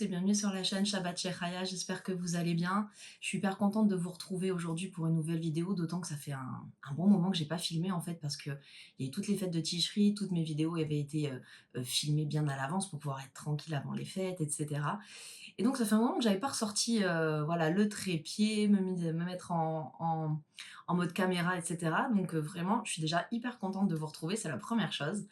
et bienvenue sur la chaîne Shabbat Chez Chaya, j'espère que vous allez bien. Je suis hyper contente de vous retrouver aujourd'hui pour une nouvelle vidéo, d'autant que ça fait un bon moment que j'ai pas filmé en fait parce que il y a eu toutes les fêtes de Tishri, toutes mes vidéos avaient été filmées bien à l'avance pour pouvoir être tranquille avant les fêtes, etc. Et donc ça fait un moment que j'avais pas ressorti voilà, le trépied, me mettre en mode caméra, etc. Donc vraiment, je suis déjà hyper contente de vous retrouver, c'est la première chose.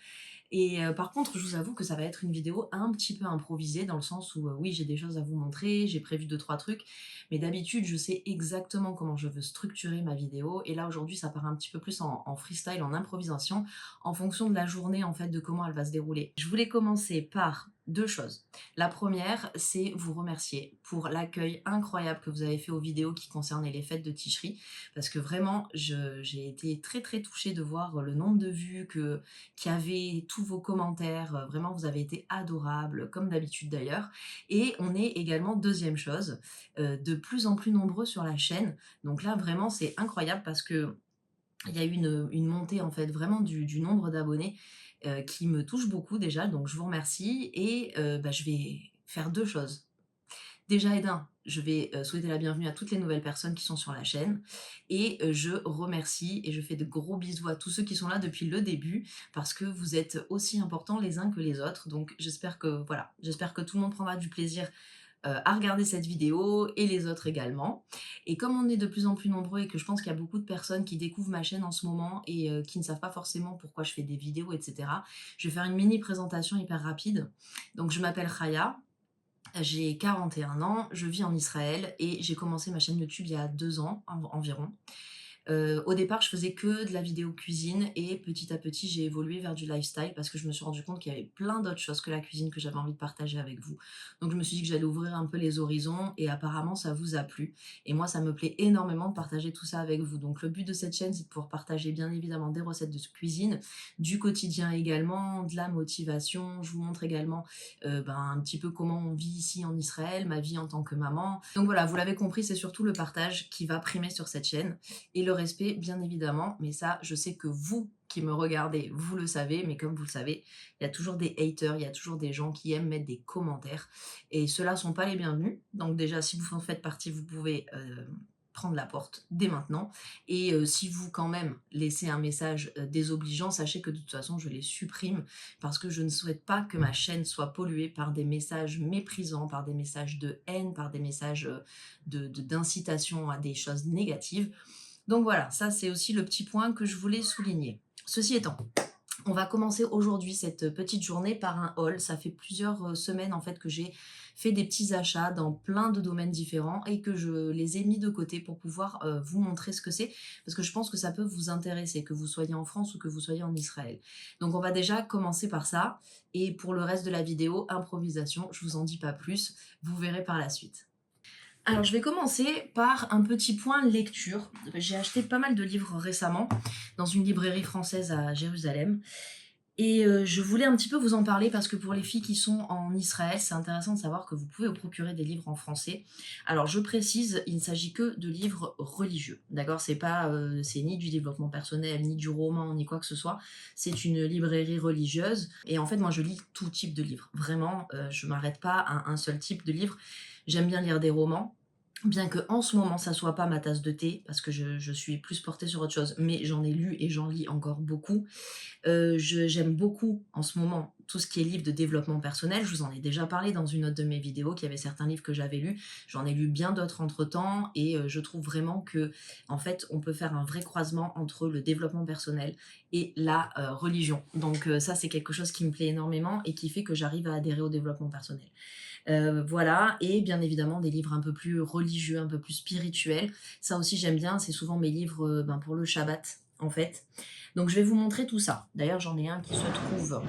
Et par contre, je vous avoue que ça va être une vidéo un petit peu improvisée dans le sens où, oui, j'ai des choses à vous montrer, j'ai prévu 2-3 trucs, mais d'habitude, je sais exactement comment je veux structurer ma vidéo et là, aujourd'hui, ça part un petit peu plus en freestyle, en improvisation, en fonction de la journée, en fait, de comment elle va se dérouler. Je voulais commencer par 2 choses. La première, c'est vous remercier pour l'accueil incroyable que vous avez fait aux vidéos qui concernaient les fêtes de Tishri, parce que vraiment, j'ai été très, très touchée de voir le nombre de vues qu'il y avait, tous vos commentaires, vraiment vous avez été adorables, comme d'habitude d'ailleurs. Et on est également, deuxième chose, de plus en plus nombreux sur la chaîne. Donc là vraiment c'est incroyable parce que il y a eu une montée en fait vraiment du nombre d'abonnés qui me touche beaucoup déjà, donc je vous remercie et je vais faire 2 choses. Déjà et d'un, je vais souhaiter la bienvenue à toutes les nouvelles personnes qui sont sur la chaîne et je remercie et je fais de gros bisous à tous ceux qui sont là depuis le début parce que vous êtes aussi importants les uns que les autres. Donc j'espère que voilà, j'espère que tout le monde prendra du plaisir à regarder cette vidéo et les autres également. Et comme on est de plus en plus nombreux et que je pense qu'il y a beaucoup de personnes qui découvrent ma chaîne en ce moment et qui ne savent pas forcément pourquoi je fais des vidéos, etc., je vais faire une mini présentation hyper rapide. Donc je m'appelle Chaya, j'ai 41 ans, je vis en Israël et j'ai commencé ma chaîne YouTube il y a 2 ans environ. Au départ, je faisais que de la vidéo cuisine et petit à petit, j'ai évolué vers du lifestyle parce que je me suis rendu compte qu'il y avait plein d'autres choses que la cuisine que j'avais envie de partager avec vous. Donc je me suis dit que j'allais ouvrir un peu les horizons et apparemment ça vous a plu. Et moi, ça me plaît énormément de partager tout ça avec vous. Donc le but de cette chaîne, c'est de pouvoir partager bien évidemment des recettes de cuisine, du quotidien également, de la motivation. Je vous montre également un petit peu comment on vit ici en Israël, ma vie en tant que maman. Donc voilà, vous l'avez compris, c'est surtout le partage qui va primer sur cette chaîne et le respect, bien évidemment, mais ça, je sais que vous qui me regardez, vous le savez, mais comme vous le savez, il y a toujours des haters, il y a toujours des gens qui aiment mettre des commentaires, et ceux-là sont pas les bienvenus. Donc déjà, si vous en faites partie, vous pouvez prendre la porte dès maintenant, et si vous quand même laissez un message désobligeant, sachez que de toute façon je les supprime parce que je ne souhaite pas que ma chaîne soit polluée par des messages méprisants, par des messages de haine, par des messages d'incitation à des choses négatives. Donc voilà, ça c'est aussi le petit point que je voulais souligner. Ceci étant, on va commencer aujourd'hui cette petite journée par un haul. Ça fait plusieurs semaines en fait que j'ai fait des petits achats dans plein de domaines différents et que je les ai mis de côté pour pouvoir vous montrer ce que c'est parce que je pense que ça peut vous intéresser, que vous soyez en France ou que vous soyez en Israël. Donc on va déjà commencer par ça et pour le reste de la vidéo, improvisation, je vous en dis pas plus, vous verrez par la suite. Alors, je vais commencer par un petit point lecture. J'ai acheté pas mal de livres récemment dans une librairie française à Jérusalem. Et je voulais un petit peu vous en parler parce que pour les filles qui sont en Israël, c'est intéressant de savoir que vous pouvez vous procurer des livres en français. Alors, je précise, il ne s'agit que de livres religieux. D'accord? C'est ni du développement personnel, ni du roman, ni quoi que ce soit. C'est une librairie religieuse. Et en fait, moi, je lis tout type de livres. Vraiment, je m'arrête pas à un seul type de livre. J'aime bien lire des romans. Bien que en ce moment ça soit pas ma tasse de thé, parce que je suis plus portée sur autre chose, mais j'en ai lu et j'en lis encore beaucoup. J'aime beaucoup en ce moment tout ce qui est livre de développement personnel. Je vous en ai déjà parlé dans une autre de mes vidéos qu'il y avait certains livres que j'avais lus. J'en ai lu bien d'autres entre-temps et je trouve vraiment que en fait on peut faire un vrai croisement entre le développement personnel et la religion. Donc ça c'est quelque chose qui me plaît énormément et qui fait que j'arrive à adhérer au développement personnel. Voilà, et bien évidemment des livres un peu plus religieux, un peu plus spirituels. Ça aussi j'aime bien, c'est souvent mes livres pour le Shabbat en fait. Donc je vais vous montrer tout ça. D'ailleurs j'en ai un qui se trouve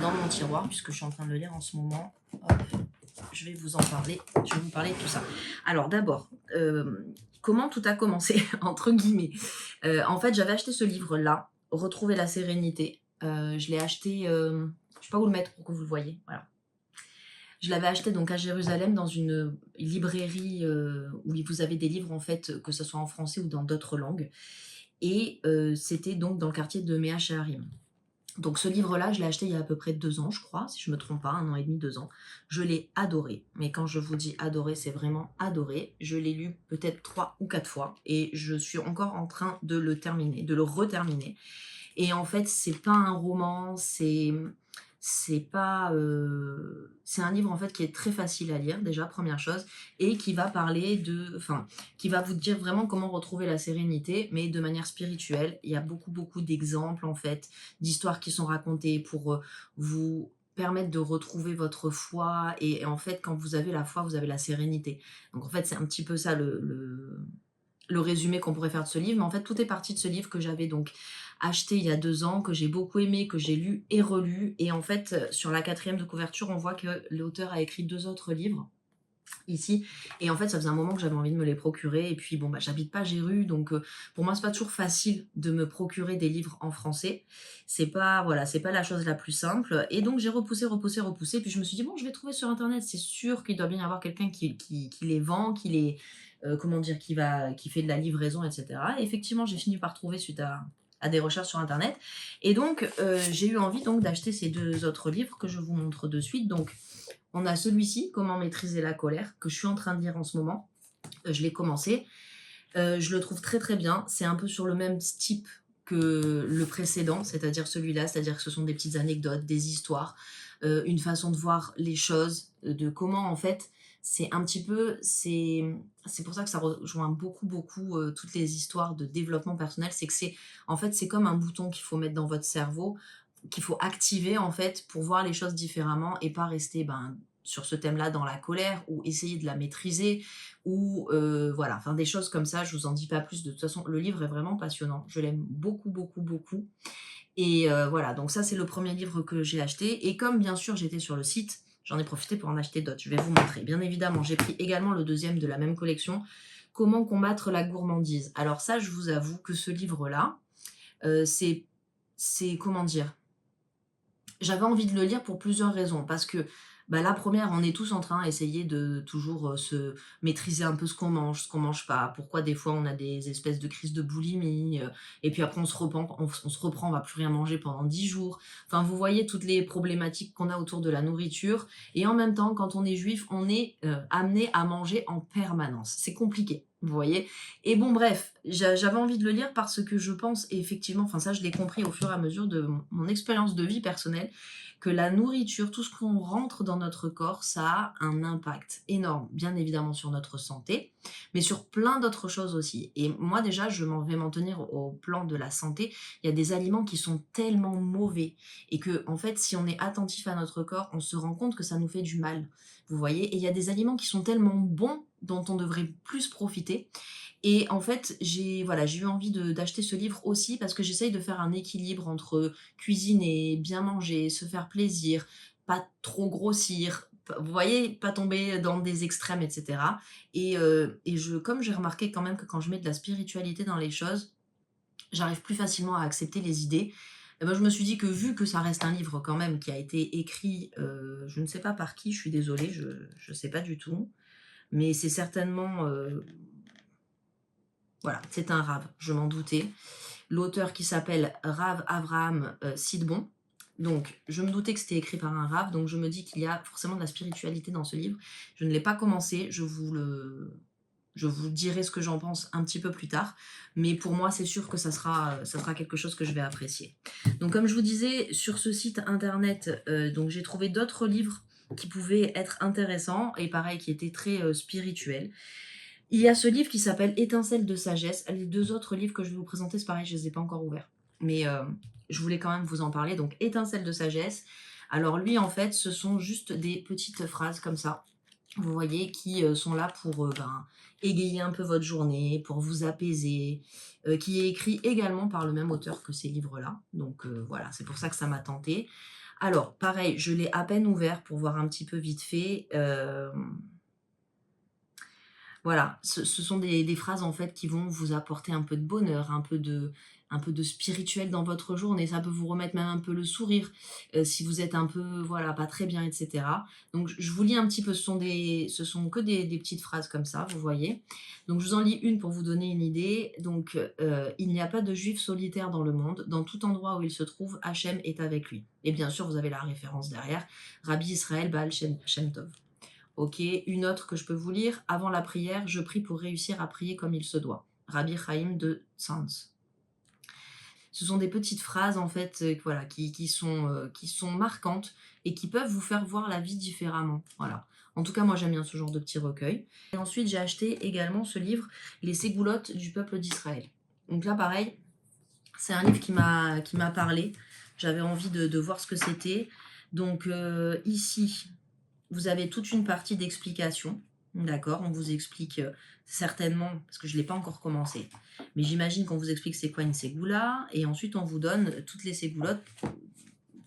dans mon tiroir puisque je suis en train de le lire en ce moment. Hop, je vais vous en parler, je vais vous parler de tout ça. Alors d'abord, comment tout a commencé entre guillemets. En fait j'avais acheté ce livre-là, Retrouver la sérénité. Je l'ai acheté, je ne sais pas où le mettre pour que vous le voyez, voilà. Je l'avais acheté donc à Jérusalem dans une librairie où vous avez des livres en fait, que ce soit en français ou dans d'autres langues. Et c'était donc dans le quartier de Mea Shearim. Donc ce livre-là, je l'ai acheté il y a à peu près 2 ans, je crois, si je me trompe pas, 1 an et demi, 2 ans. Je l'ai adoré, mais quand je vous dis adoré, c'est vraiment adoré. Je l'ai lu peut-être 3 ou 4 fois et je suis encore en train de le terminer, de le reterminer. Et en fait, c'est pas un roman, c'est pas, c'est un livre en fait qui est très facile à lire déjà, première chose, et qui va parler qui va vous dire vraiment comment retrouver la sérénité, mais de manière spirituelle. Il y a beaucoup, beaucoup d'exemples en fait, d'histoires qui sont racontées pour, vous permettre de retrouver votre foi et en fait, quand vous avez la foi, vous avez la sérénité. Donc en fait, c'est un petit peu ça le résumé qu'on pourrait faire de ce livre, mais en fait, tout est parti de ce livre que j'avais donc acheté il y a 2 ans, que j'ai beaucoup aimé, que j'ai lu et relu. Et en fait, sur la 4e de couverture, on voit que l'auteur a écrit 2 autres livres ici. Et en fait, ça faisait un moment que j'avais envie de me les procurer. Et puis, bon, bah, j'habite pas Géru, donc pour moi, c'est pas toujours facile de me procurer des livres en français. C'est pas, voilà, c'est pas la chose la plus simple. Et donc, j'ai repoussé, repoussé, repoussé. Puis je me suis dit, bon, je vais trouver sur Internet. C'est sûr qu'il doit bien y avoir quelqu'un qui les vend, qui les, comment dire, qui fait de la livraison, etc. Et effectivement, j'ai fini par trouver suite à des recherches sur Internet. Et donc, j'ai eu envie donc d'acheter ces 2 autres livres que je vous montre de suite. Donc, on a celui-ci, Comment maîtriser la colère, que je suis en train de lire en ce moment. Je l'ai commencé. Je le trouve très très bien. C'est un peu sur le même type que le précédent, c'est-à-dire celui-là, c'est-à-dire que ce sont des petites anecdotes, des histoires, une façon de voir les choses, de comment en fait, c'est un petit peu, c'est pour ça que ça rejoint beaucoup beaucoup toutes les histoires de développement personnel, c'est que c'est en fait c'est comme un bouton qu'il faut mettre dans votre cerveau, qu'il faut activer en fait pour voir les choses différemment et pas rester sur ce thème-là dans la colère ou essayer de la maîtriser ou voilà, enfin des choses comme ça, je vous en dis pas plus. De toute façon, le livre est vraiment passionnant. Je l'aime beaucoup, beaucoup, beaucoup. Et voilà, donc ça c'est le premier livre que j'ai acheté. Et comme bien sûr j'étais sur le site, j'en ai profité pour en acheter d'autres. Je vais vous montrer. Bien évidemment, j'ai pris également le deuxième de la même collection, Comment combattre la gourmandise. Alors ça, je vous avoue que ce livre-là, c'est comment dire, j'avais envie de le lire pour plusieurs raisons. Parce que bah, la première, on est tous en train d'essayer de toujours se maîtriser un peu ce qu'on mange pas. Pourquoi des fois on a des espèces de crises de boulimie, et puis après on se reprend, on va plus rien manger pendant 10 jours. Enfin, vous voyez toutes les problématiques qu'on a autour de la nourriture. Et en même temps, quand on est juif, on est amené à manger en permanence. C'est compliqué. Vous voyez? Et bon, bref, j'avais envie de le lire parce que je pense, et effectivement, enfin ça je l'ai compris au fur et à mesure de mon expérience de vie personnelle, que la nourriture, tout ce qu'on rentre dans notre corps, ça a un impact énorme, bien évidemment sur notre santé, mais sur plein d'autres choses aussi. Et moi déjà, je vais m'en tenir au plan de la santé. Il y a des aliments qui sont tellement mauvais et que, en fait, si on est attentif à notre corps, on se rend compte que ça nous fait du mal. Vous voyez? Et il y a des aliments qui sont tellement bons dont on devrait plus profiter. Et en fait, j'ai eu envie d'acheter ce livre aussi parce que j'essaye de faire un équilibre entre cuisiner, bien manger, se faire plaisir, pas trop grossir, vous voyez, pas tomber dans des extrêmes, etc. Comme j'ai remarqué quand même que quand je mets de la spiritualité dans les choses, j'arrive plus facilement à accepter les idées. Et ben, je me suis dit que vu que ça reste un livre quand même qui a été écrit, je ne sais pas par qui, je suis désolée, je ne sais pas du tout, mais c'est certainement, voilà, c'est un Rav, je m'en doutais. L'auteur qui s'appelle Rav Avraham Sidbon. Donc, je me doutais que c'était écrit par un Rav, donc je me dis qu'il y a forcément de la spiritualité dans ce livre. Je ne l'ai pas commencé, je vous dirai ce que j'en pense un petit peu plus tard, mais pour moi, c'est sûr que ça sera quelque chose que je vais apprécier. Donc, comme je vous disais, sur ce site internet, donc j'ai trouvé d'autres livres qui pouvaient être intéressants et pareil, qui étaient très spirituels. Il y a ce livre qui s'appelle Étincelle de sagesse. Les 2 autres livres que je vais vous présenter, c'est pareil, je ne les ai pas encore ouverts. Mais je voulais quand même vous en parler. Donc, Étincelle de sagesse. Alors, lui, en fait, ce sont juste des petites phrases comme ça, vous voyez, qui sont là pour égayer un peu votre journée, pour vous apaiser, qui est écrit également par le même auteur que ces livres-là. Donc, voilà, c'est pour ça que ça m'a tenté. Alors, pareil, je l'ai à peine ouvert pour voir un petit peu vite fait. Voilà, ce sont des phrases en fait qui vont vous apporter un peu de bonheur, un peu de spirituel dans votre journée. Ça peut vous remettre même un peu le sourire, si vous êtes un peu, voilà, pas très bien et cetera. Donc je vous lis un petit peu, ce sont que des petites phrases comme ça, vous voyez? Donc je vous en lis une pour vous donner une idée. Donc, «Il n'y a pas de juif solitaire dans le monde. Dans tout endroit où il se trouve, Hachem est avec lui». Et bien sûr, vous avez la référence derrière, Rabbi Israël Baal Shem Tov. OK, une autre que je peux vous lire. Avant la prière, je prie pour réussir à prier comme il se doit. Rabbi Chaim de Sanz. Ce sont des petites phrases en fait, voilà, qui sont marquantes et qui peuvent vous faire voir la vie différemment. Voilà. En tout cas, moi j'aime bien ce genre de petits recueils. Et ensuite, j'ai acheté également ce livre, Les Ségoulottes du peuple d'Israël. Donc là, pareil, c'est un livre qui m'a parlé. J'avais envie de voir ce que c'était. Donc ici, vous avez toute une partie d'explication, d'accord? On vous explique certainement, parce que je ne l'ai pas encore commencé, mais j'imagine qu'on vous explique c'est quoi une ségoula, et ensuite on vous donne toutes les ségoulottes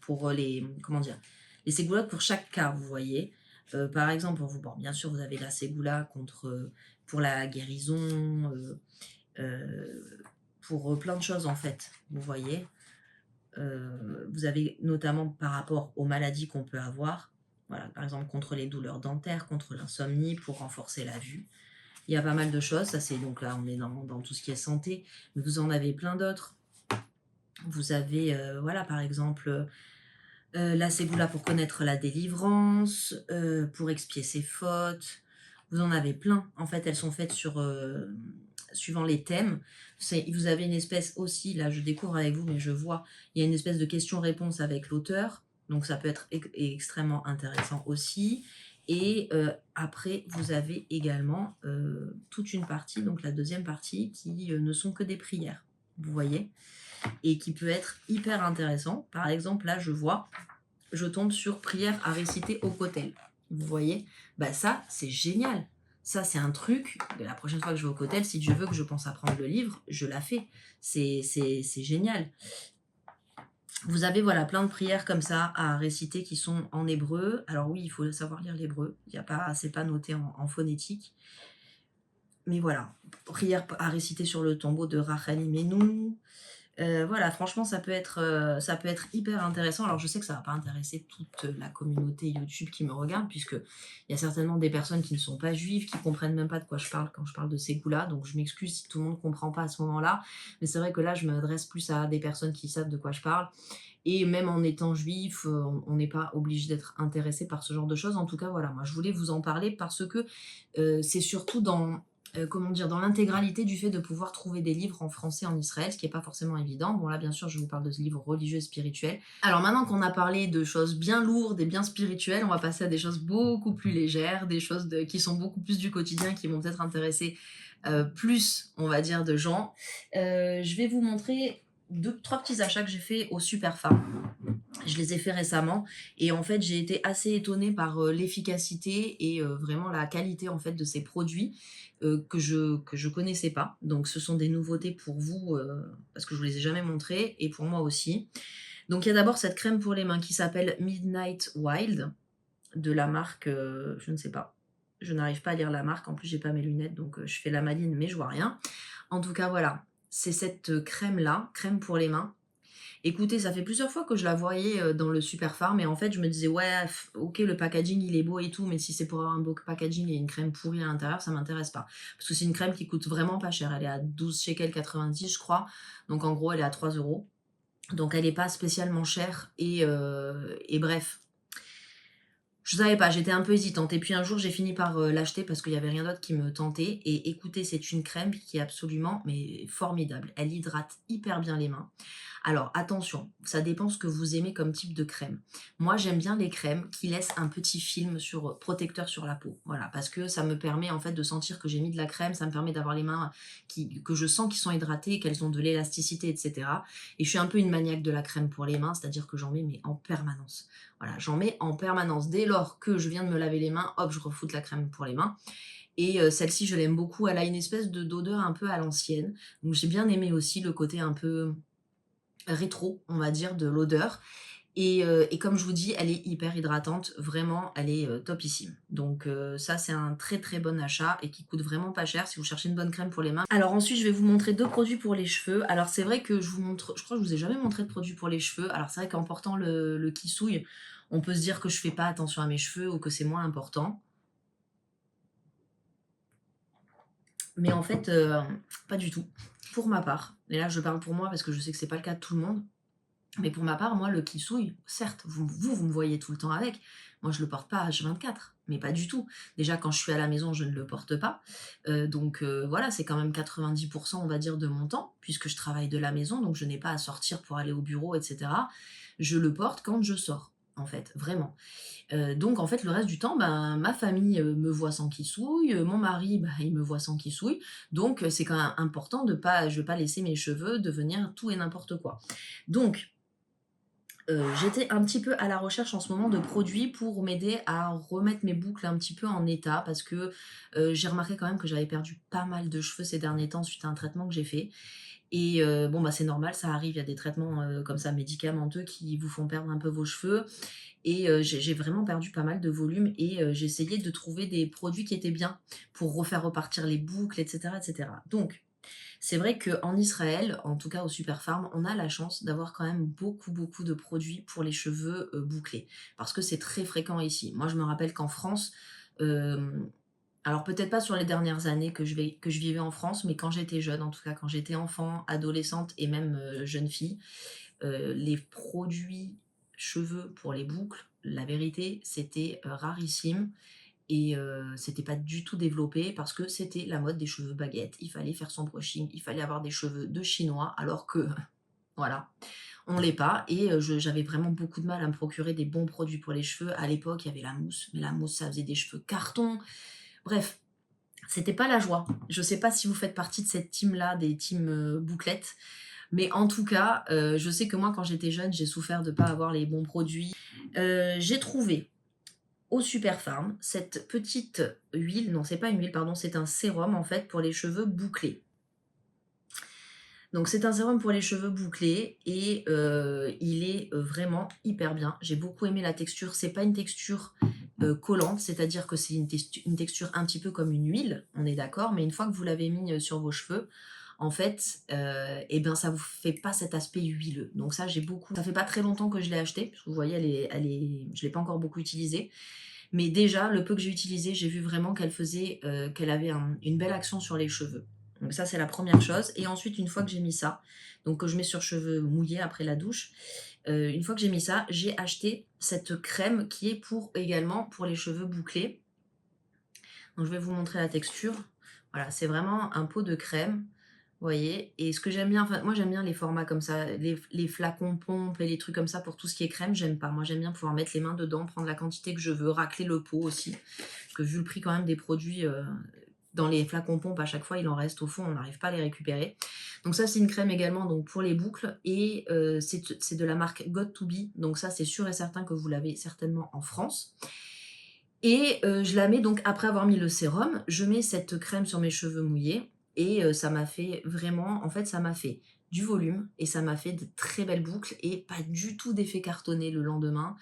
pour comment dire, les ségoulottes pour chaque cas, vous voyez. Par exemple, bon, bien sûr, vous avez la ségoula pour la guérison, pour plein de choses en fait, vous voyez. Vous avez notamment par rapport aux maladies qu'on peut avoir, voilà, par exemple contre les douleurs dentaires, contre l'insomnie, pour renforcer la vue. Il y a pas mal de choses, ça c'est donc là on est dans tout ce qui est santé, mais vous en avez plein d'autres. Vous avez, voilà, par exemple, la ségoula pour connaître la délivrance, pour expier ses fautes. Vous en avez plein. En fait, elles sont faites suivant les thèmes. Vous avez une espèce aussi, là je découvre avec vous, mais je vois, il y a une espèce de question-réponse avec l'auteur. Donc ça peut être extrêmement intéressant aussi. Et après, vous avez également toute une partie, donc la deuxième partie, qui ne sont que des prières. Vous voyez? Et qui peut être hyper intéressant. Par exemple, là, je tombe sur prière à réciter au cotel. Vous voyez? Bah ça, c'est génial. Ça, c'est un truc, la prochaine fois que je vais au cotel, si Dieu veut que je pense à prendre le livre, je la fais. C'est génial. Vous avez, voilà, plein de prières comme ça à réciter qui sont en hébreu. Alors oui, il faut savoir lire l'hébreu. C'est pas noté en phonétique. Mais voilà, prière à réciter sur le tombeau de Rachel Imenu. Voilà, franchement, ça peut être hyper intéressant. Alors, je sais que ça va pas intéresser toute la communauté YouTube qui me regarde, puisqu'il y a certainement des personnes qui ne sont pas juives, qui comprennent même pas de quoi je parle quand je parle de ces goûts-là. Donc, je m'excuse si tout le monde comprend pas à ce moment-là. Mais c'est vrai que là, je m'adresse plus à des personnes qui savent de quoi je parle. Et même en étant juif, on n'est pas obligé d'être intéressé par ce genre de choses. En tout cas, voilà, moi, je voulais vous en parler parce que c'est surtout comment dire, dans l'intégralité du fait de pouvoir trouver des livres en français en Israël, ce qui n'est pas forcément évident. Bon, là, bien sûr, je vous parle de ce livre religieux et spirituel. Alors maintenant qu'on a parlé de choses bien lourdes et bien spirituelles, on va passer à des choses beaucoup plus légères, des choses qui sont beaucoup plus du quotidien, qui vont peut-être intéresser plus, on va dire, de gens. Je vais vous montrer trois petits achats que j'ai fait au Superfarm. Je les ai faits récemment et en fait j'ai été assez étonnée par l'efficacité et vraiment la qualité en fait de ces produits que je connaissais pas. Donc ce sont des nouveautés pour vous parce que je vous les ai jamais montrées et pour moi aussi. Donc il y a d'abord cette crème pour les mains qui s'appelle Midnight Wild de la marque, je ne sais pas. Je n'arrive pas à lire la marque. En plus j'ai pas mes lunettes donc je fais la maline mais je vois rien. En tout cas voilà, c'est cette crème là, crème pour les mains. Écoutez, ça fait plusieurs fois que je la voyais dans le Superfarm et en fait je me disais ouais, ok, le packaging il est beau et tout, mais si c'est pour avoir un beau packaging et une crème pourrie à l'intérieur, ça m'intéresse pas. Parce que c'est une crème qui coûte vraiment pas cher, elle est à 12 shekels 90 je crois, donc en gros elle est à 3 euros. Donc elle est pas spécialement chère et bref. Je savais pas, j'étais un peu hésitante et puis un jour j'ai fini par l'acheter parce qu'il y avait rien d'autre qui me tentait et écoutez, c'est une crème qui est absolument mais formidable. Elle hydrate hyper bien les mains. Alors attention, ça dépend ce que vous aimez comme type de crème. Moi j'aime bien les crèmes qui laissent un petit film protecteur sur la peau. Voilà, parce que ça me permet en fait de sentir que j'ai mis de la crème, ça me permet d'avoir les mains que je sens qu'ils sont hydratées, qu'elles ont de l'élasticité, etc. Et je suis un peu une maniaque de la crème pour les mains, c'est-à-dire que j'en mets mais en permanence. Voilà, j'en mets en permanence. Dès lors que je viens de me laver les mains, hop, je refoute la crème pour les mains. Et celle-ci, je l'aime beaucoup. Elle a une espèce d'odeur un peu à l'ancienne. Donc j'ai bien aimé aussi le côté un peu rétro, on va dire, de l'odeur. Et comme je vous dis, elle est hyper hydratante, vraiment, elle est, topissime. Donc ça, c'est un très, très bon achat et qui coûte vraiment pas cher si vous cherchez une bonne crème pour les mains. Alors ensuite, je vais vous montrer 2 produits pour les cheveux. Alors c'est vrai que je crois que je vous ai jamais montré de produits pour les cheveux. Alors c'est vrai qu'en portant le Kissouille, on peut se dire que je fais pas attention à mes cheveux ou que c'est moins important. Mais en fait, pas du tout. Pour ma part, et là je parle pour moi parce que je sais que c'est pas le cas de tout le monde, mais pour ma part, moi, le kissouille, certes, vous me voyez tout le temps avec. Moi, je le porte pas H24, mais pas du tout. Déjà, quand je suis à la maison, je ne le porte pas. Donc voilà, c'est quand même 90%, on va dire, de mon temps, puisque je travaille de la maison, donc je n'ai pas à sortir pour aller au bureau, etc. Je le porte quand je sors, en fait, vraiment. Donc en fait, le reste du temps, ben, ma famille, me voit sans kissouille, mon mari, bah, il me voit sans kissouille. Donc c'est quand même important de pas je veux pas laisser mes cheveux devenir tout et n'importe quoi. Donc j'étais un petit peu à la recherche en ce moment de produits pour m'aider à remettre mes boucles un petit peu en état parce que, j'ai remarqué quand même que j'avais perdu pas mal de cheveux ces derniers temps suite à un traitement que j'ai fait et bon, bah, c'est normal, ça arrive, il y a des traitements, comme ça médicamenteux qui vous font perdre un peu vos cheveux et j'ai vraiment perdu pas mal de volume et j'ai essayé de trouver des produits qui étaient bien pour refaire repartir les boucles et cetera et cetera. Donc c'est vrai qu'en Israël, en tout cas au Super Farm, on a la chance d'avoir quand même beaucoup, beaucoup de produits pour les cheveux, bouclés. Parce que c'est très fréquent ici. Moi, je me rappelle qu'en France, hem, alors peut-être pas sur les dernières années que je vivais en France, mais quand j'étais jeune, en tout cas quand j'étais enfant, adolescente et même, jeune fille, les produits cheveux pour les boucles, la vérité, c'était, rarissime et c'était pas du tout développé parce que c'était la mode des cheveux baguettes. Il fallait faire son brushing, il fallait avoir des cheveux de chinois alors que voilà, on l'est pas et je j'avais vraiment beaucoup de mal à me procurer des bons produits pour les cheveux. À l'époque, il y avait la mousse, mais la mousse, ça faisait des cheveux carton. Bref, c'était pas la joie. Je sais pas si vous faites partie de cette team-là, des teams, bouclettes, mais en tout cas, je sais que moi, quand j'étais jeune, j'ai souffert de pas avoir les bons produits. J'ai trouvé au Super Farm, cette petite huile, non c'est pas une huile, pardon, c'est un sérum en fait pour les cheveux bouclés. Donc c'est un sérum pour les cheveux bouclés et il est, vraiment hyper bien. J'ai beaucoup aimé la texture. C'est pas une texture, collante, c'est-à-dire que c'est une texture un petit peu comme une huile, on est d'accord, mais une fois que vous l'avez mis, sur vos cheveux, en fait, et ben, ça vous fait pas cet aspect huileux. Donc ça, j'ai beaucoup ça fait pas très longtemps que je l'ai acheté, parce que vous voyez, elle est je l'ai pas encore beaucoup utilisée. Mais déjà, le peu que j'ai utilisé, j'ai vu vraiment qu'elle avait une belle action sur les cheveux. Donc ça, c'est la première chose. Et ensuite, une fois que j'ai mis ça, donc que je mets sur cheveux mouillés après la douche, une fois que j'ai mis ça, j'ai acheté cette crème qui est également pour les cheveux bouclés. Donc je vais vous montrer la texture. Voilà, c'est vraiment un pot de crème, vous voyez. Et ce que j'aime bien, enfin, moi j'aime bien les formats comme ça, les flacons pompes et les trucs comme ça pour tout ce qui est crème, j'aime pas. Moi j'aime bien pouvoir mettre les mains dedans, prendre la quantité que je veux, racler le pot aussi. Parce que vu le prix quand même des produits dans les flacons pompes, à chaque fois il en reste au fond, on n'arrive pas à les récupérer. Donc ça c'est une crème également donc pour les boucles et c'est de la marque Got2b. Donc ça c'est sûr et certain que vous l'avez certainement en France. Et je la mets donc après avoir mis le sérum, je mets cette crème sur mes cheveux mouillés et ça m'a fait vraiment en fait, ça m'a fait du volume et ça m'a fait de très belles boucles et pas du tout d'effet cartonné le lendemain.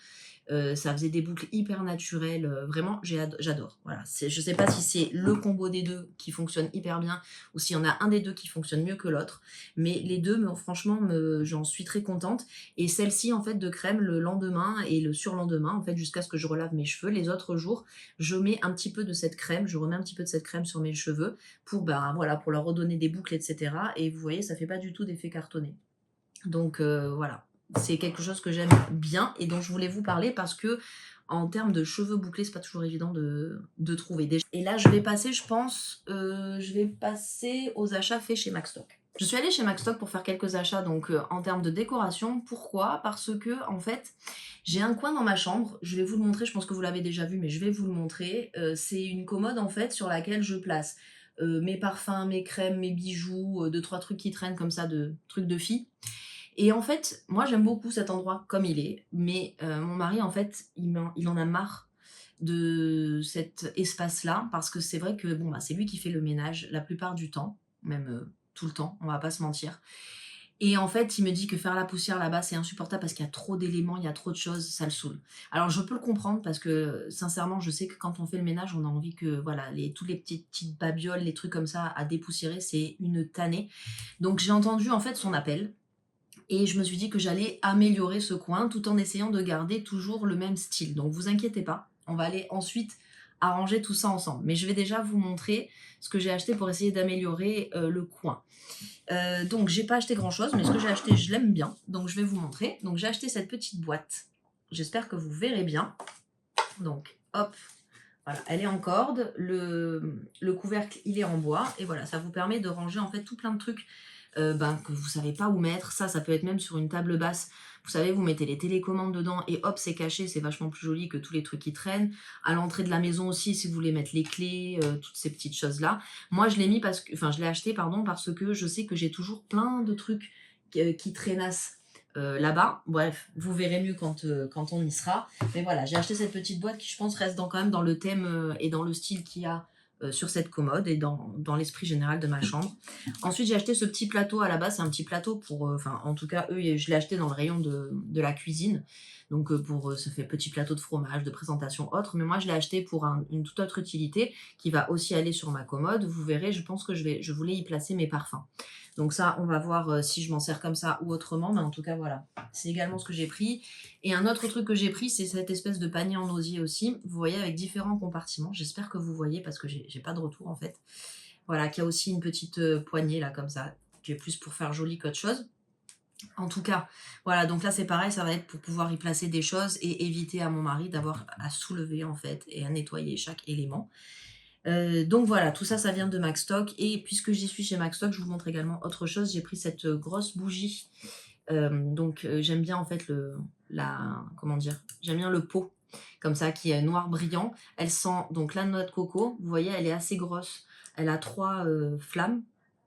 Ça faisait des boucles hyper naturelles, vraiment j'adore. Voilà, je sais pas si c'est le combo des 2 qui fonctionne hyper bien ou s'il y en a un des 2 qui fonctionne mieux que l'autre, mais les 2 franchement j'en suis très contente et celle-ci en fait de crème le lendemain et le surlendemain en fait jusqu'à ce que je relave mes cheveux. Les autres jours, je mets un petit peu de cette crème, je remets un petit peu de cette crème sur mes cheveux pour, ben, voilà, pour leur redonner des boucles et cetera et vous voyez ça fait pas du tout d'effet cartonné. Donc voilà, c'est quelque chose que j'aime bien et dont je voulais vous parler parce que en termes de cheveux bouclés, c'est pas toujours évident de trouver. Et là, je vais passer, je pense, je vais passer aux achats faits chez Maxstock. Je suis allée chez Maxstock pour faire quelques achats donc en termes de décoration. Pourquoi? Parce que en fait, j'ai un coin dans ma chambre. Je vais vous le montrer. Je pense que vous l'avez déjà vu, mais je vais vous le montrer. C'est une commode en fait sur laquelle je place mes parfums, mes crèmes, mes bijoux, deux trois trucs qui traînent comme ça, de trucs de filles. Et en fait, moi j'aime beaucoup cet endroit comme il est, mais mon mari en fait, il en a marre de cet espace-là parce que c'est vrai que bon, bah, c'est lui qui fait le ménage la plupart du temps, même tout le temps, on va pas se mentir. Et en fait, il me dit que faire la poussière là-bas, c'est insupportable parce qu'il y a trop d'éléments, il y a trop de choses, ça le saoule. Alors je peux le comprendre parce que sincèrement, je sais que quand on fait le ménage, on a envie que voilà, toutes les petites babioles, les trucs comme ça à dépoussiérer, c'est une tannée. Donc j'ai entendu en fait son appel et je me suis dit que j'allais améliorer ce coin tout en essayant de garder toujours le même style. Donc vous inquiétez pas, on va aller ensuite arranger tout ça ensemble. Mais je vais déjà vous montrer ce que j'ai acheté pour essayer d'améliorer le coin. Donc j'ai pas acheté grand chose, mais ce que j'ai acheté, je l'aime bien. Donc je vais vous montrer. Donc j'ai acheté cette petite boîte. J'espère que vous verrez bien. Donc hop, voilà, elle est en corde. Le couvercle, il est en bois. Et voilà, ça vous permet de ranger en fait tout plein de trucs que vous savez pas où mettre. Ça peut être même sur une table basse. Vous savez, vous mettez les télécommandes dedans et hop, c'est caché. C'est vachement plus joli que tous les trucs qui traînent. À l'entrée de la maison aussi, si vous voulez mettre les clés, toutes ces petites choses-là. Moi, je l'ai mis je l'ai acheté, pardon, parce que je sais que j'ai toujours plein de trucs qui traînassent là-bas. Bref, vous verrez mieux quand on y sera. Mais voilà, j'ai acheté cette petite boîte qui, je pense, reste quand même dans le thème et dans le style qu'il y a sur cette commode et dans l'esprit général de ma chambre. Ensuite, j'ai acheté ce petit plateau à la base. C'est un petit plateau pour... en tout cas, je l'ai acheté dans le rayon de la cuisine. Donc, pour ce fait petit plateau de fromage, de présentation autre. Mais moi, je l'ai acheté pour une toute autre utilité qui va aussi aller sur ma commode. Vous verrez, je pense que je voulais y placer mes parfums. Donc ça, on va voir si je m'en sers comme ça ou autrement. Mais en tout cas, voilà. C'est également ce que j'ai pris. Et un autre truc que j'ai pris, c'est cette espèce de panier en osier aussi. Vous voyez, avec différents compartiments. J'espère que vous voyez parce que j'ai pas de retour en fait. Voilà, qui a aussi une petite poignée là comme ça, qui est plus pour faire joli qu'autre chose. En tout cas, voilà, donc là c'est pareil, ça va être pour pouvoir y placer des choses et éviter à mon mari d'avoir à soulever en fait et à nettoyer chaque élément. Donc voilà, tout ça, ça vient de Maxstock. Et puisque j'y suis chez Maxstock, je vous montre également autre chose. J'ai pris cette grosse bougie. J'aime bien en fait comment dire, j'aime bien le pot comme ça qui est noir brillant. Elle sent donc la noix de coco. Vous voyez, elle est assez grosse. Elle a 3 flammes.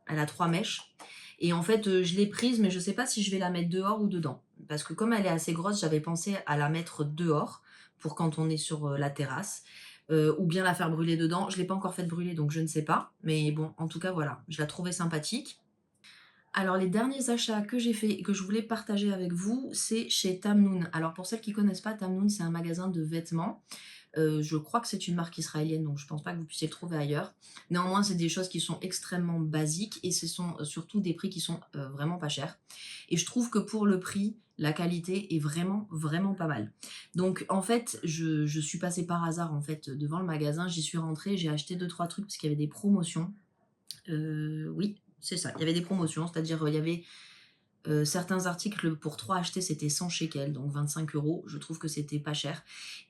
Elle a 3 mèches. Et en fait, je l'ai prise, mais je ne sais pas si je vais la mettre dehors ou dedans. Parce que comme elle est assez grosse, j'avais pensé à la mettre dehors pour quand on est sur la terrasse. Ou bien la faire brûler dedans. Je ne l'ai pas encore fait brûler, donc je ne sais pas. Mais bon, en tout cas, voilà. Je la trouvais sympathique. Alors, les derniers achats que j'ai fait et que je voulais partager avec vous, c'est chez Tamnoun. Alors, pour celles qui ne connaissent pas, Tamnoun, c'est un magasin de vêtements. Je crois que c'est une marque israélienne, donc je ne pense pas que vous puissiez le trouver ailleurs. Néanmoins, c'est des choses qui sont extrêmement basiques et ce sont surtout des prix qui sont vraiment pas chers. Et je trouve que pour le prix, la qualité est vraiment, vraiment pas mal. Donc, en fait, je suis passée par hasard en fait devant le magasin, j'y suis rentrée, j'ai acheté 2-3 trucs parce qu'il y avait des promotions. Oui, c'est ça, il y avait des promotions, c'est-à-dire il y avait certains articles pour 3 achetés, c'était 100 shekels, donc 25 €. Je trouve que c'était pas cher.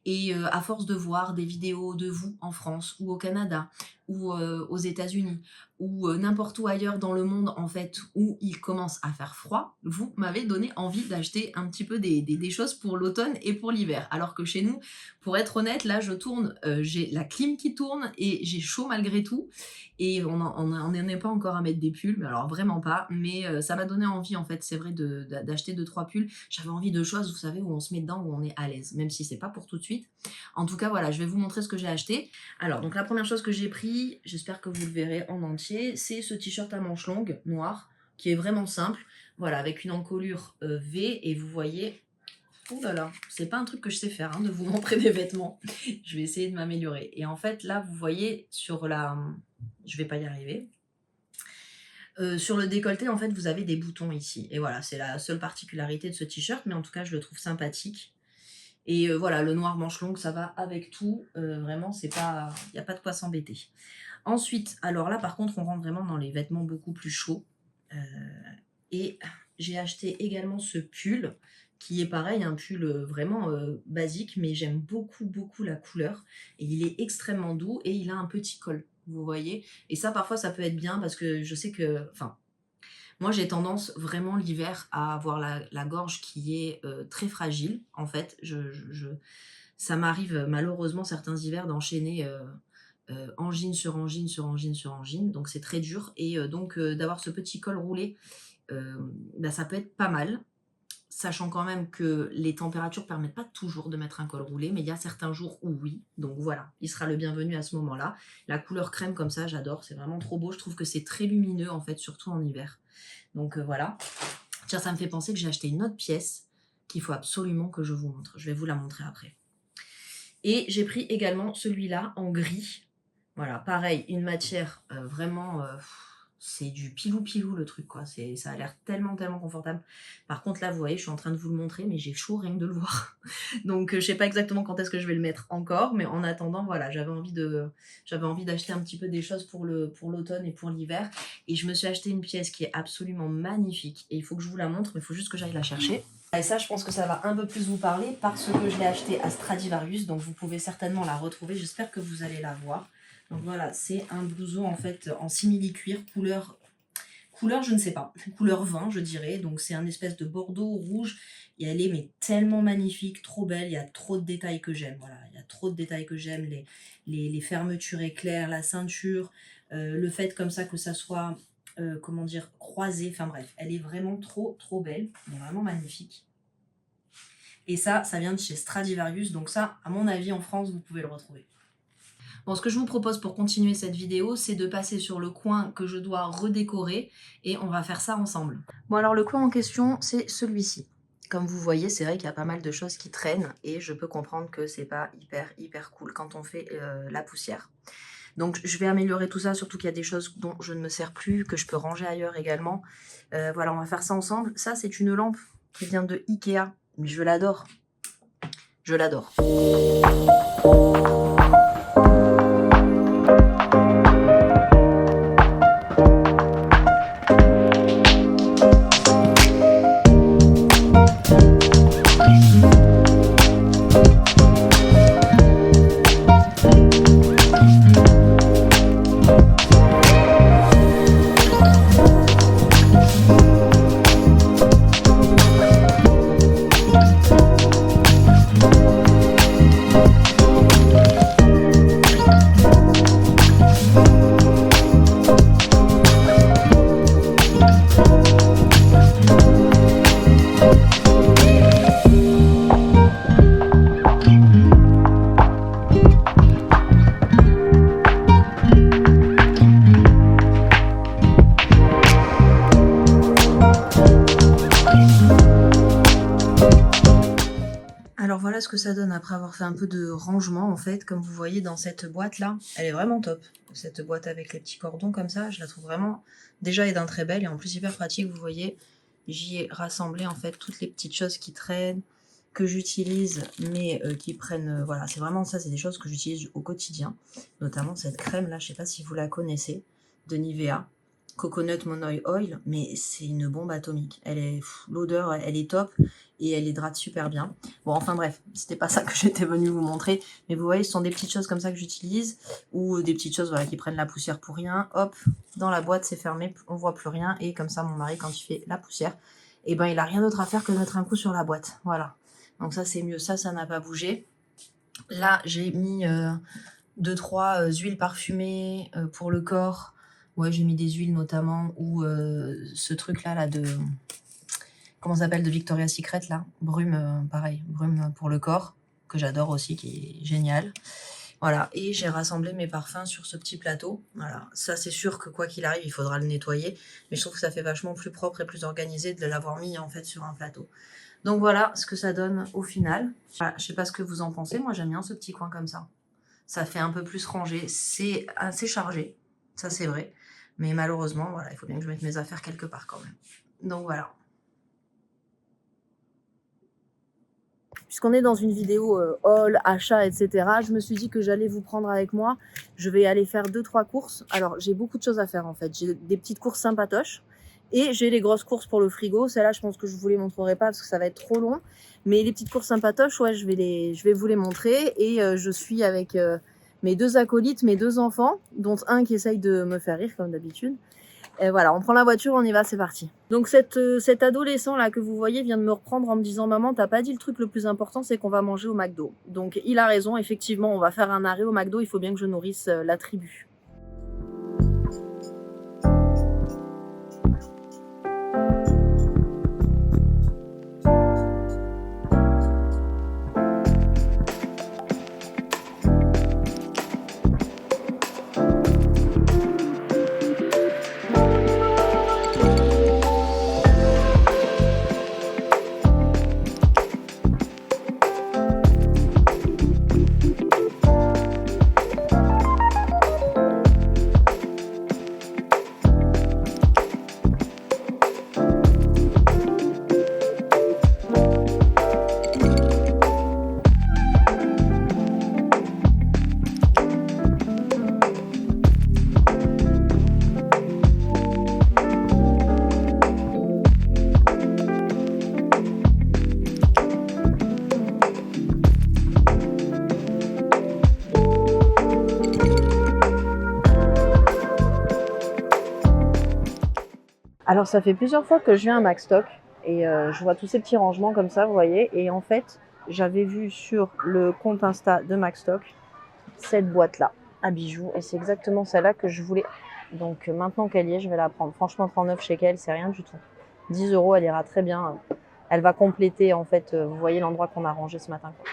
Et à force de voir des vidéos de vous en France ou au Canada ou aux États-Unis ou n'importe où ailleurs dans le monde, en fait, où il commence à faire froid, vous m'avez donné envie d'acheter un petit peu des choses pour l'automne et pour l'hiver. Alors que chez nous, pour être honnête, là, je tourne, j'ai la clim qui tourne et j'ai chaud malgré tout. Et on n'en est pas encore à mettre des pulls, mais alors vraiment pas. Mais ça m'a donné envie, en fait, c'est vrai, d'acheter 2-3 pulls. J'avais envie de choses, vous savez, où on se met dedans, où on est à l'aise, même si c'est pas pour tout de suite. En tout cas, voilà, je vais vous montrer ce que j'ai acheté. Alors, donc la première chose que j'ai pris, j'espère que vous le verrez en entier, c'est ce t-shirt à manches longues, noir, qui est vraiment simple. Voilà, avec une encolure V, et vous voyez... Oh là là, c'est pas un truc que je sais faire, hein, de vous montrer des vêtements. Je vais essayer de m'améliorer. Et en fait, là, vous voyez sur la... Je vais pas y arriver. Sur le décolleté, en fait, vous avez des boutons ici. Et voilà, c'est la seule particularité de ce t-shirt, mais en tout cas, je le trouve sympathique. Et voilà, le noir manche longue, ça va avec tout. Vraiment, c'est pas... Il n'y a pas de quoi s'embêter. Ensuite, alors là, par contre, on rentre vraiment dans les vêtements beaucoup plus chauds. Et j'ai acheté également ce pull, qui est pareil, un pull vraiment basique, mais j'aime beaucoup, beaucoup la couleur. Et il est extrêmement doux et il a un petit col, vous voyez. Et ça, parfois, ça peut être bien parce que je sais que... Enfin, moi, j'ai tendance vraiment l'hiver à avoir la gorge qui est très fragile, en fait. Ça m'arrive malheureusement certains hivers d'enchaîner angine sur angine sur angine sur angine, donc c'est très dur. Et d'avoir ce petit col roulé, ça peut être pas mal, sachant quand même que les températures permettent pas toujours de mettre un col roulé, mais il y a certains jours où oui, donc voilà, il sera le bienvenu à ce moment-là. La couleur crème comme ça, j'adore, c'est vraiment trop beau, je trouve que c'est très lumineux en fait, surtout en hiver. Donc voilà. Tiens, ça me fait penser que j'ai acheté une autre pièce qu'il faut absolument que je vous montre. Je vais vous la montrer après. Et j'ai pris également celui-là en gris. Voilà, pareil, une matière vraiment... c'est du pilou-pilou le truc, quoi. Ça a l'air tellement, tellement confortable. Par contre, là, vous voyez, je suis en train de vous le montrer, mais j'ai chaud rien que de le voir. Donc, je sais pas exactement quand est-ce que je vais le mettre encore, mais en attendant, voilà, j'avais envie d'acheter un petit peu des choses pour l'automne et pour l'hiver. Et je me suis acheté une pièce qui est absolument magnifique. Et il faut que je vous la montre, mais il faut juste que j'aille la chercher. Et ça, je pense que ça va un peu plus vous parler parce que je l'ai acheté à Stradivarius, donc vous pouvez certainement la retrouver. J'espère que vous allez la voir. Donc voilà, c'est un blouson en fait en simili-cuir, couleur je ne sais pas, couleur vin je dirais. Donc c'est un espèce de bordeaux rouge et elle est mais tellement magnifique, trop belle, il y a trop de détails que j'aime. Voilà, il y a trop de détails que j'aime, les fermetures éclairs, la ceinture, le fait comme ça que ça soit, comment dire, croisé, enfin bref, elle est vraiment trop belle, elle est vraiment magnifique. Et ça vient de chez Stradivarius, donc ça, à mon avis, en France, vous pouvez le retrouver. Bon, ce que je vous propose pour continuer cette vidéo, c'est de passer sur le coin que je dois redécorer et on va faire ça ensemble. Bon, alors le coin en question, c'est celui-ci. Comme vous voyez, c'est vrai qu'il y a pas mal de choses qui traînent et je peux comprendre que c'est pas hyper cool quand on fait la poussière. Donc je vais améliorer tout ça, surtout qu'il y a des choses dont je ne me sers plus, que je peux ranger ailleurs également. Voilà, on va faire ça ensemble. Ça, c'est une lampe qui vient de Ikea, mais je l'adore. Je l'adore. Alors voilà ce que ça donne après avoir fait un peu de rangement en fait, comme vous voyez dans cette boîte là, elle est vraiment top. Cette boîte avec les petits cordons comme ça, je la trouve vraiment déjà et d'un très belle et en plus hyper pratique, vous voyez. J'y ai rassemblé en fait toutes les petites choses qui traînent, que j'utilise mais qui prennent, voilà, c'est vraiment ça, c'est des choses que j'utilise au quotidien. Notamment cette crème là, je sais pas si vous la connaissez, de Nivea. Coconut Monoi Oil, mais c'est une bombe atomique. Elle est, l'odeur, elle est top et elle hydrate super bien. Bon, enfin bref, c'était pas ça que j'étais venue vous montrer, mais vous voyez, ce sont des petites choses comme ça que j'utilise ou des petites choses voilà qui prennent la poussière pour rien. Hop, dans la boîte, c'est fermé, on voit plus rien et comme ça, mon mari quand il fait la poussière, et ben il a rien d'autre à faire que de mettre un coup sur la boîte. Voilà. Donc ça c'est mieux, ça n'a pas bougé. Là, j'ai mis 2-3 huiles parfumées pour le corps. Ouais, j'ai mis des huiles notamment, ou ce truc-là, là, de... Comment ça s'appelle, de Victoria's Secret, là. Brume, pareil, brume pour le corps, que j'adore aussi, qui est génial. Voilà, et j'ai rassemblé mes parfums sur ce petit plateau. Voilà, ça c'est sûr que quoi qu'il arrive, il faudra le nettoyer. Mais je trouve que ça fait vachement plus propre et plus organisé de l'avoir mis, en fait, sur un plateau. Donc voilà ce que ça donne au final. Voilà, je sais pas ce que vous en pensez, moi j'aime bien ce petit coin comme ça. Ça fait un peu plus rangé, c'est assez chargé, ça c'est vrai. Mais malheureusement, voilà, il faut bien que je mette mes affaires quelque part quand même. Donc voilà. Puisqu'on est dans une vidéo haul, achat, etc., je me suis dit que j'allais vous prendre avec moi. Je vais aller faire 2-3 courses. Alors, j'ai beaucoup de choses à faire en fait. J'ai des petites courses sympatoches. Et j'ai les grosses courses pour le frigo. Celles-là, je pense que je vous les montrerai pas parce que ça va être trop long. Mais les petites courses sympatoches, ouais, je vais vous les montrer. Et je suis avec... mes 2 acolytes, mes 2 enfants, dont un qui essaye de me faire rire comme d'habitude. Et voilà, on prend la voiture, on y va, c'est parti. Donc cet adolescent là que vous voyez vient de me reprendre en me disant « Maman, t'as pas dit le truc le plus important, c'est qu'on va manger au McDo ». Donc il a raison, effectivement, on va faire un arrêt au McDo, il faut bien que je nourrisse la tribu. Alors ça fait plusieurs fois que je viens à Macstock et je vois tous ces petits rangements comme ça, vous voyez. Et en fait, j'avais vu sur le compte Insta de Macstock cette boîte-là à bijoux et c'est exactement celle-là que je voulais. Donc maintenant qu'elle y est, je vais la prendre. Franchement, 39 shekels, c'est rien du tout. 10 euros, elle ira très bien. Elle va compléter en fait, vous voyez l'endroit qu'on a rangé ce matin, quoi.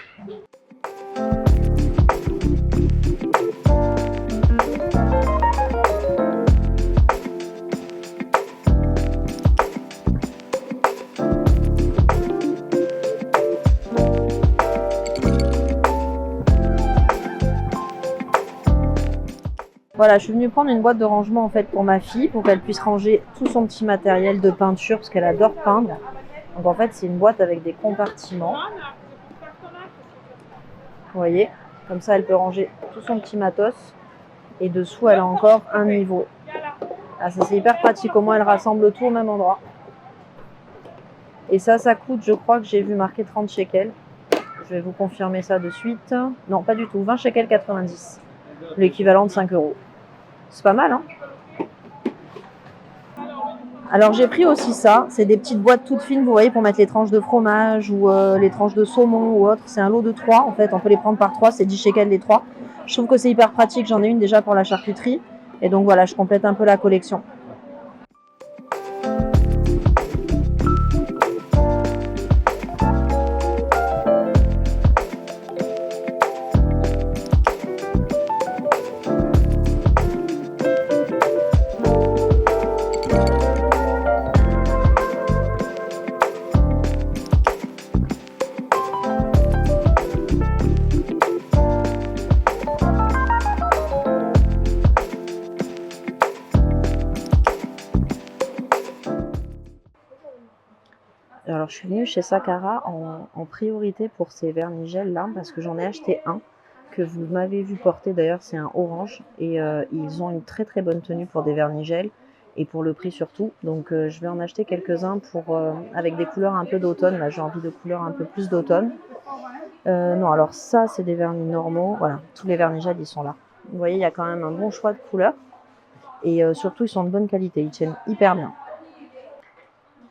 Voilà, je suis venue prendre une boîte de rangement en fait pour ma fille, pour qu'elle puisse ranger tout son petit matériel de peinture, parce qu'elle adore peindre. Donc en fait, c'est une boîte avec des compartiments. Vous voyez, comme ça, elle peut ranger tout son petit matos. Et dessous, elle a encore un niveau. Ah, ça c'est hyper pratique, au moins elle rassemble tout au même endroit. Et ça coûte, je crois que j'ai vu marquer 30 shekels. Je vais vous confirmer ça de suite. Non, pas du tout, 20 shekels 90. L'équivalent de 5 euros. C'est pas mal, hein? Alors j'ai pris aussi ça, c'est des petites boîtes toutes fines, vous voyez, pour mettre les tranches de fromage ou les tranches de saumon ou autre. C'est un lot de 3 en fait, on peut les prendre par 3, c'est 10 shekels les 3. Je trouve que c'est hyper pratique, j'en ai une déjà pour la charcuterie. Et donc voilà, je complète un peu la collection. Alors je suis venue chez Sakara en priorité pour ces vernis-gels là, parce que j'en ai acheté un que vous m'avez vu porter d'ailleurs, c'est un orange et ils ont une très très bonne tenue pour des vernis-gels et pour le prix surtout. Donc je vais en acheter quelques-uns pour avec des couleurs un peu d'automne. Là j'ai envie de couleurs un peu plus d'automne. Non, alors ça c'est des vernis normaux. Voilà, tous les vernis-gels ils sont là. Vous voyez, il y a quand même un bon choix de couleurs et surtout ils sont de bonne qualité, ils tiennent hyper bien.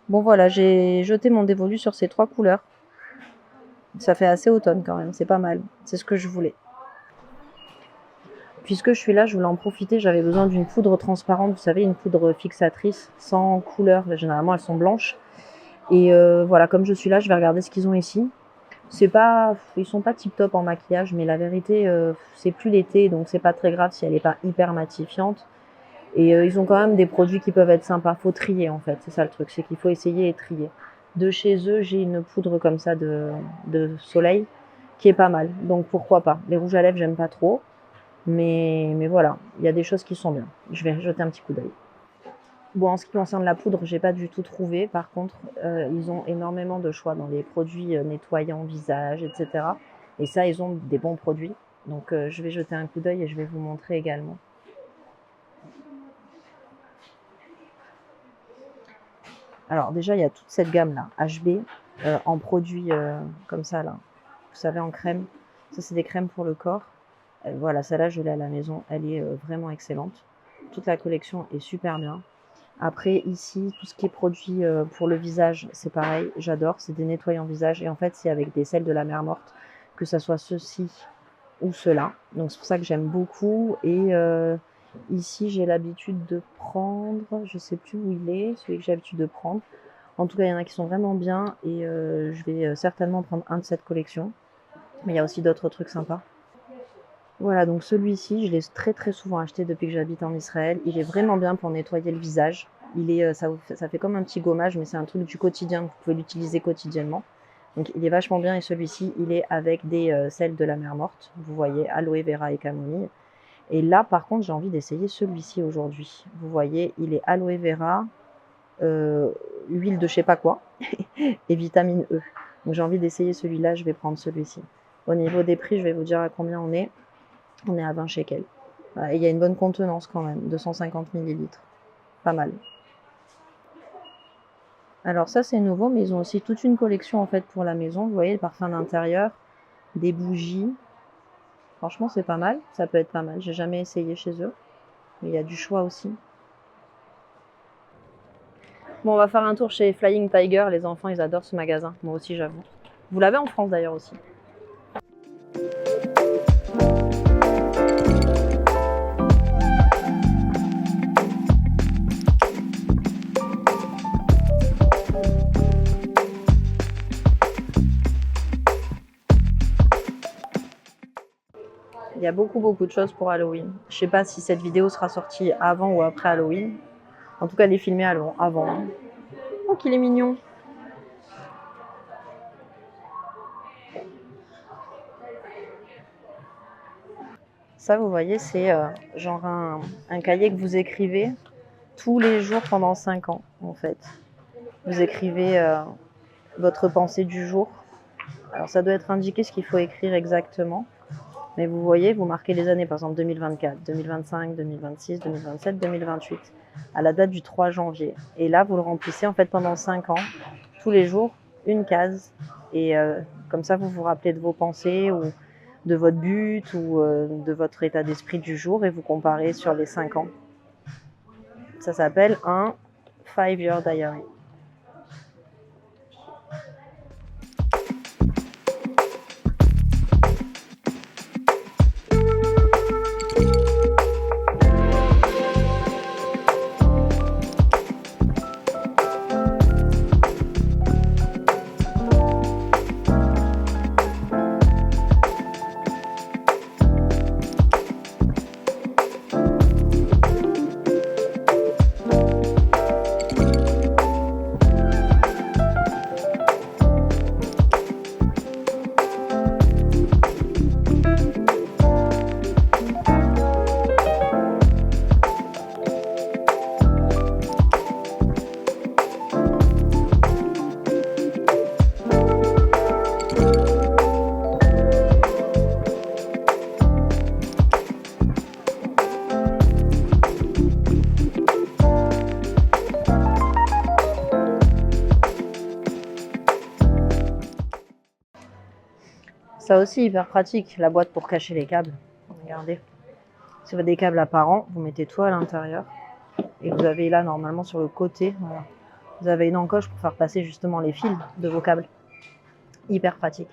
Bon voilà, j'ai jeté mon dévolu sur ces 3 couleurs. Ça fait assez automne quand même, c'est pas mal. C'est ce que je voulais. Puisque je suis là, je voulais en profiter. J'avais besoin d'une poudre transparente, vous savez, une poudre fixatrice sans couleur. Généralement, elles sont blanches. Et voilà, comme je suis là, je vais regarder ce qu'ils ont ici. C'est pas, ils sont pas tip top en maquillage, mais la vérité, c'est plus l'été, donc c'est pas très grave si elle est pas hyper matifiante. Et ils ont quand même des produits qui peuvent être sympas. Faut trier en fait, c'est ça le truc, c'est qu'il faut essayer et trier. De chez eux, j'ai une poudre comme ça de soleil qui est pas mal. Donc pourquoi pas. Les rouges à lèvres, j'aime pas trop. Mais voilà, il y a des choses qui sont bien. Je vais jeter un petit coup d'œil. Bon, en ce qui concerne la poudre, j'ai pas du tout trouvé. Par contre, ils ont énormément de choix dans les produits nettoyants visage, etc. Et ça, ils ont des bons produits. Donc je vais jeter un coup d'œil et je vais vous montrer également. Alors déjà, il y a toute cette gamme-là, HB, en produits comme ça, là. Vous savez, en crème. Ça, c'est des crèmes pour le corps. Voilà, celle-là, je l'ai à la maison. Elle est vraiment excellente. Toute la collection est super bien. Après, ici, tout ce qui est produit pour le visage, c'est pareil. J'adore. C'est des nettoyants visage. Et en fait, c'est avec des sels de la mer morte, que ça soit ceux-ci ou ceux-là. Donc, c'est pour ça que j'aime beaucoup. Et ici, j'ai l'habitude de prendre, je sais plus où il est, celui que j'ai l'habitude de prendre. En tout cas, il y en a qui sont vraiment bien et je vais certainement prendre un de cette collection. Mais il y a aussi d'autres trucs sympas. Voilà, donc celui-ci, je l'ai très très souvent acheté depuis que j'habite en Israël. Il est vraiment bien pour nettoyer le visage. Il est, ça fait comme un petit gommage, mais c'est un truc du quotidien, vous pouvez l'utiliser quotidiennement. Donc il est vachement bien et celui-ci, il est avec des sels de la mer morte. Vous voyez, aloe vera et camomille. Et là, par contre, j'ai envie d'essayer celui-ci aujourd'hui. Vous voyez, il est aloe vera, euh, huile de je sais pas quoi et vitamine E. Donc j'ai envie d'essayer celui-là, je vais prendre celui-ci. Au niveau des prix, je vais vous dire à combien on est. On est à 20 shekels. Voilà, il y a une bonne contenance quand même, 250 millilitres. Pas mal. Alors ça c'est nouveau, mais ils ont aussi toute une collection en fait pour la maison. Vous voyez, le parfum d'intérieur, des bougies. Franchement c'est pas mal, ça peut être pas mal. J'ai jamais essayé chez eux, mais il y a du choix aussi. Bon, on va faire un tour chez Flying Tiger. Les enfants, ils adorent ce magasin. Moi aussi, j'avoue. Vous l'avez en France d'ailleurs aussi. Il y a beaucoup de choses pour Halloween. Je sais pas si cette vidéo sera sortie avant ou après Halloween. En tout cas, elle est filmée avant. Oh, qu'il est mignon! Ça, vous voyez, c'est genre un cahier que vous écrivez tous les jours pendant 5 ans, en fait. Vous écrivez votre pensée du jour. Alors, ça doit être indiqué ce qu'il faut écrire exactement. Mais vous voyez, vous marquez les années, par exemple 2024, 2025, 2026, 2027, 2028, à la date du 3 janvier. Et là, vous le remplissez en fait pendant 5 ans, tous les jours, une case. Et comme ça, vous vous rappelez de vos pensées ou de votre but ou de votre état d'esprit du jour et vous comparez sur les 5 ans. Ça s'appelle un 5-year diary. Ça aussi, hyper pratique, la boîte pour cacher les câbles. Regardez. Si vous avez des câbles apparents, vous mettez tout à l'intérieur. Et vous avez là, normalement, sur le côté, voilà, vous avez une encoche pour faire passer justement les fils de vos câbles. Hyper pratique.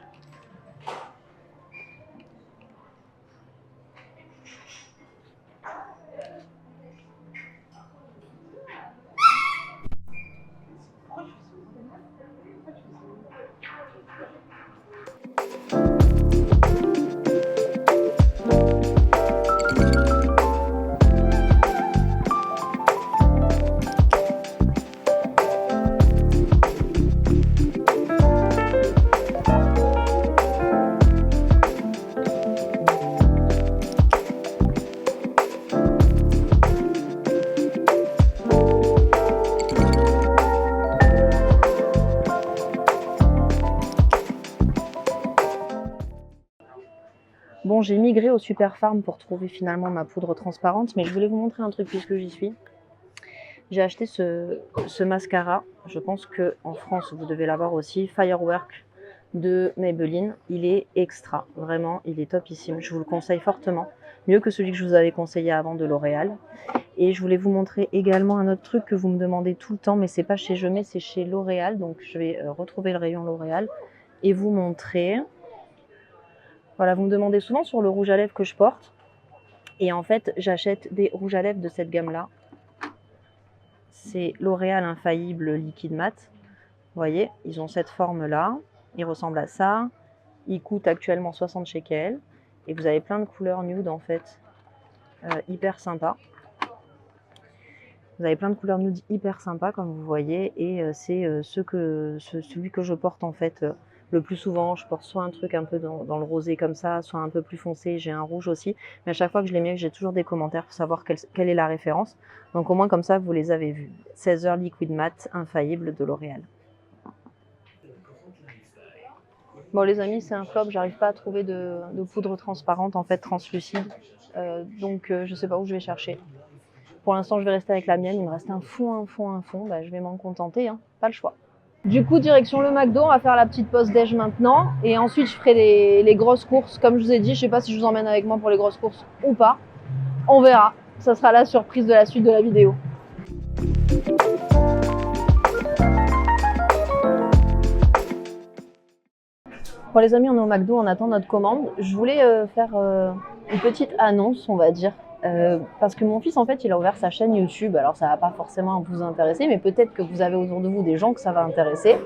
Bon, j'ai migré au Super Farm pour trouver finalement ma poudre transparente, mais je voulais vous montrer un truc puisque j'y suis. J'ai acheté ce mascara, je pense qu'en France vous devez l'avoir aussi, Firework de Maybelline. Il est extra, vraiment, il est topissime, je vous le conseille fortement. Mieux que celui que je vous avais conseillé avant de L'Oréal. Et je voulais vous montrer également un autre truc que vous me demandez tout le temps, mais c'est pas chez Jemai, c'est chez L'Oréal. Donc je vais retrouver le rayon L'Oréal et vous montrer. Voilà, vous me demandez souvent sur le rouge à lèvres que je porte. Et en fait, j'achète des rouges à lèvres de cette gamme-là. C'est L'Oréal Infaillible Liquide Mat. Vous voyez, ils ont cette forme-là. Ils ressemblent à ça. Ils coûtent actuellement 60 shekels. Et vous avez plein de couleurs nude, en fait, hyper sympa. Vous avez plein de couleurs nude hyper sympa, comme vous voyez. Et c'est celui que je porte, en fait, le plus souvent. Je porte soit un truc un peu dans le rosé comme ça, soit un peu plus foncé. J'ai un rouge aussi. Mais à chaque fois que je les mets, j'ai toujours des commentaires pour savoir quelle est la référence. Donc au moins comme ça, vous les avez vus. 16 heures Liquid Matte Infaillible de L'Oréal. Bon les amis, c'est un flop. J'arrive pas à trouver de poudre transparente, en fait translucide. Donc je sais pas où je vais chercher. Pour l'instant, je vais rester avec la mienne. Il me reste un fond. Bah, je vais m'en contenter, hein. Pas le choix. Du coup, direction le McDo, on va faire la petite pause déj maintenant. Et ensuite, je ferai les grosses courses. Comme je vous ai dit, je sais pas si je vous emmène avec moi pour les grosses courses ou pas. On verra. Ça sera la surprise de la suite de la vidéo. quoi les amis, on est au McDo, on attend notre commande. Je voulais faire une petite annonce, on va dire. Parce que mon fils, en fait, il a ouvert sa chaîne YouTube. Alors, ça va pas forcément vous intéresser, mais peut-être que vous avez autour de vous des gens que ça va intéresser.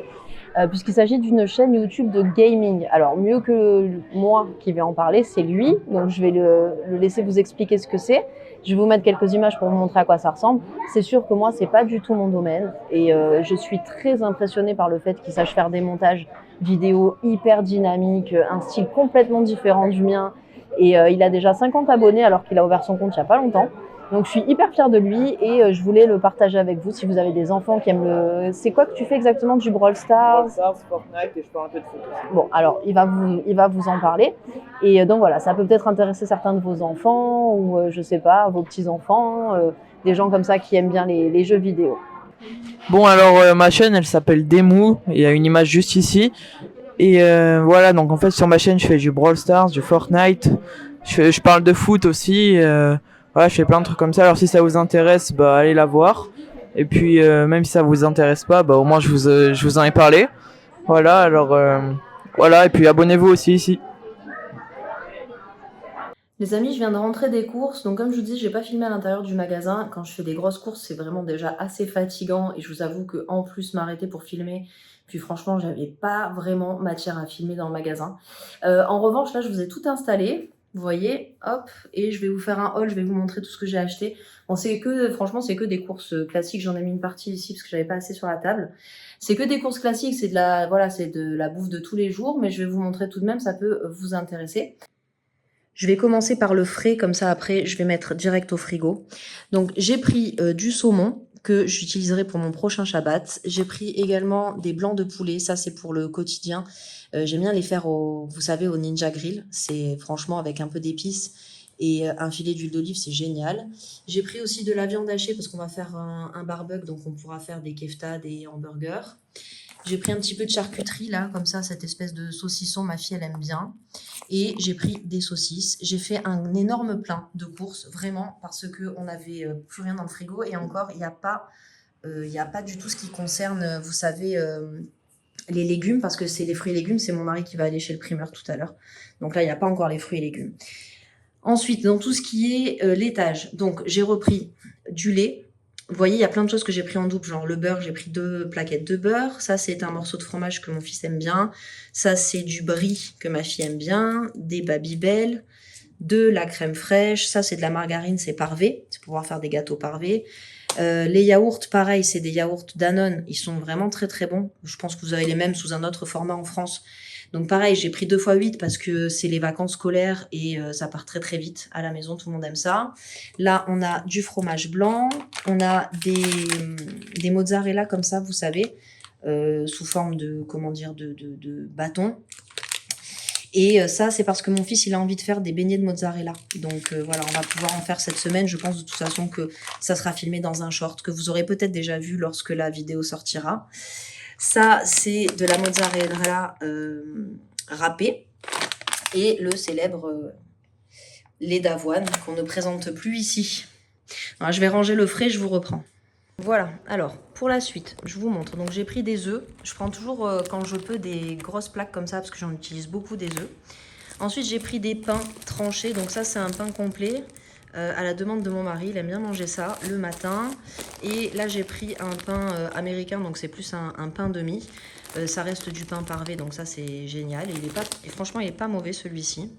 Puisqu'il s'agit d'une chaîne YouTube de gaming. Alors, mieux que moi qui vais en parler, c'est lui. Donc, je vais le laisser vous expliquer ce que c'est. Je vais vous mettre quelques images pour vous montrer à quoi ça ressemble. C'est sûr que moi, c'est pas du tout mon domaine. Et je suis très impressionnée par le fait qu'il sache faire des montages vidéo hyper dynamiques, un style complètement différent du mien. Et il a déjà 50 abonnés alors qu'il a ouvert son compte il y a pas longtemps. Donc je suis hyper fière de lui et je voulais le partager avec vous si vous avez des enfants qui aiment le... C'est quoi que tu fais exactement, du Brawl Stars? Brawl Stars, Fortnite et je parle un peu de foot aussi. Bon, alors il va vous en parler. Et donc voilà, ça peut peut-être intéresser certains de vos enfants ou je sais pas, vos petits-enfants, des gens comme ça qui aiment bien les jeux vidéo. Bon alors ma chaîne elle s'appelle Demu, il y a une image juste ici. Et voilà, donc en fait sur ma chaîne je fais du Brawl Stars, du Fortnite, je parle de foot aussi, voilà, je fais plein de trucs comme ça. Alors si ça vous intéresse, bah allez la voir. Et puis même si ça vous intéresse pas, bah au moins je vous en ai parlé. Voilà, alors voilà, et puis abonnez-vous aussi ici. Les amis, je viens de rentrer des courses, donc comme je vous dis, j'ai pas filmé à l'intérieur du magasin. Quand je fais des grosses courses, c'est vraiment déjà assez fatigant et je vous avoue que en plus m'arrêter pour filmer, puis franchement, j'avais pas vraiment matière à filmer dans le magasin. En revanche, là, je vous ai tout installé. Vous voyez, hop, et je vais vous faire un haul, je vais vous montrer tout ce que j'ai acheté. Bon, franchement, c'est que des courses classiques. J'en ai mis une partie ici parce que j'avais pas assez sur la table. C'est que des courses classiques, c'est de la bouffe de tous les jours, mais je vais vous montrer tout de même, ça peut vous intéresser. Je vais commencer par le frais, comme ça après je vais mettre direct au frigo. Donc j'ai pris du saumon que j'utiliserai pour mon prochain Shabbat. J'ai pris également des blancs de poulet, ça c'est pour le quotidien. J'aime bien les faire vous savez, au Ninja Grill. C'est franchement avec un peu d'épices et un filet d'huile d'olive, c'est génial. J'ai pris aussi de la viande hachée parce qu'on va faire un barbecue, donc on pourra faire des keftas, des hamburgers. J'ai pris un petit peu de charcuterie là, comme ça, cette espèce de saucisson, ma fille elle aime bien. Et j'ai pris des saucisses. J'ai fait un énorme plein de courses, vraiment, parce qu'on n'avait plus rien dans le frigo. Et encore, il n'y a pas du tout ce qui concerne, vous savez, les légumes, parce que c'est les fruits et légumes, c'est mon mari qui va aller chez le primeur tout à l'heure. Donc là, il n'y a pas encore les fruits et légumes. Ensuite, dans tout ce qui est laitage, donc j'ai repris du lait. Vous voyez, il y a plein de choses que j'ai pris en double, genre le beurre, j'ai pris 2 plaquettes de beurre. Ça, c'est un morceau de fromage que mon fils aime bien. Ça, c'est du brie que ma fille aime bien. Des Babybel, de la crème fraîche. Ça, c'est de la margarine, c'est parvé. C'est pour pouvoir faire des gâteaux parvés. Les yaourts, pareil, c'est des yaourts Danone. Ils sont vraiment très très bons. Je pense que vous avez les mêmes sous un autre format en France. Donc pareil, j'ai pris 2 x 8 parce que c'est les vacances scolaires et ça part très très vite à la maison, tout le monde aime ça. Là, on a du fromage blanc, on a des mozzarella comme ça, vous savez, sous forme de, comment dire, de bâton. Et ça, c'est parce que mon fils, il a envie de faire des beignets de mozzarella. Donc voilà, on va pouvoir en faire cette semaine. Je pense de toute façon que ça sera filmé dans un short que vous aurez peut-être déjà vu lorsque la vidéo sortira. Ça, c'est de la mozzarella râpée et le célèbre lait d'avoine qu'on ne présente plus ici. Alors, je vais ranger le frais, je vous reprends. Voilà, alors, pour la suite, je vous montre. Donc, j'ai pris des œufs. Je prends toujours, quand je peux, des grosses plaques comme ça parce que j'en utilise beaucoup des œufs. Ensuite, j'ai pris des pains tranchés. Donc, ça, c'est un pain complet. À la demande de mon mari, il aime bien manger ça le matin. Et là, j'ai pris un pain américain, donc c'est plus un pain demi. Ça reste du pain parvé, donc ça, c'est génial. Et franchement, il n'est pas mauvais, celui-ci.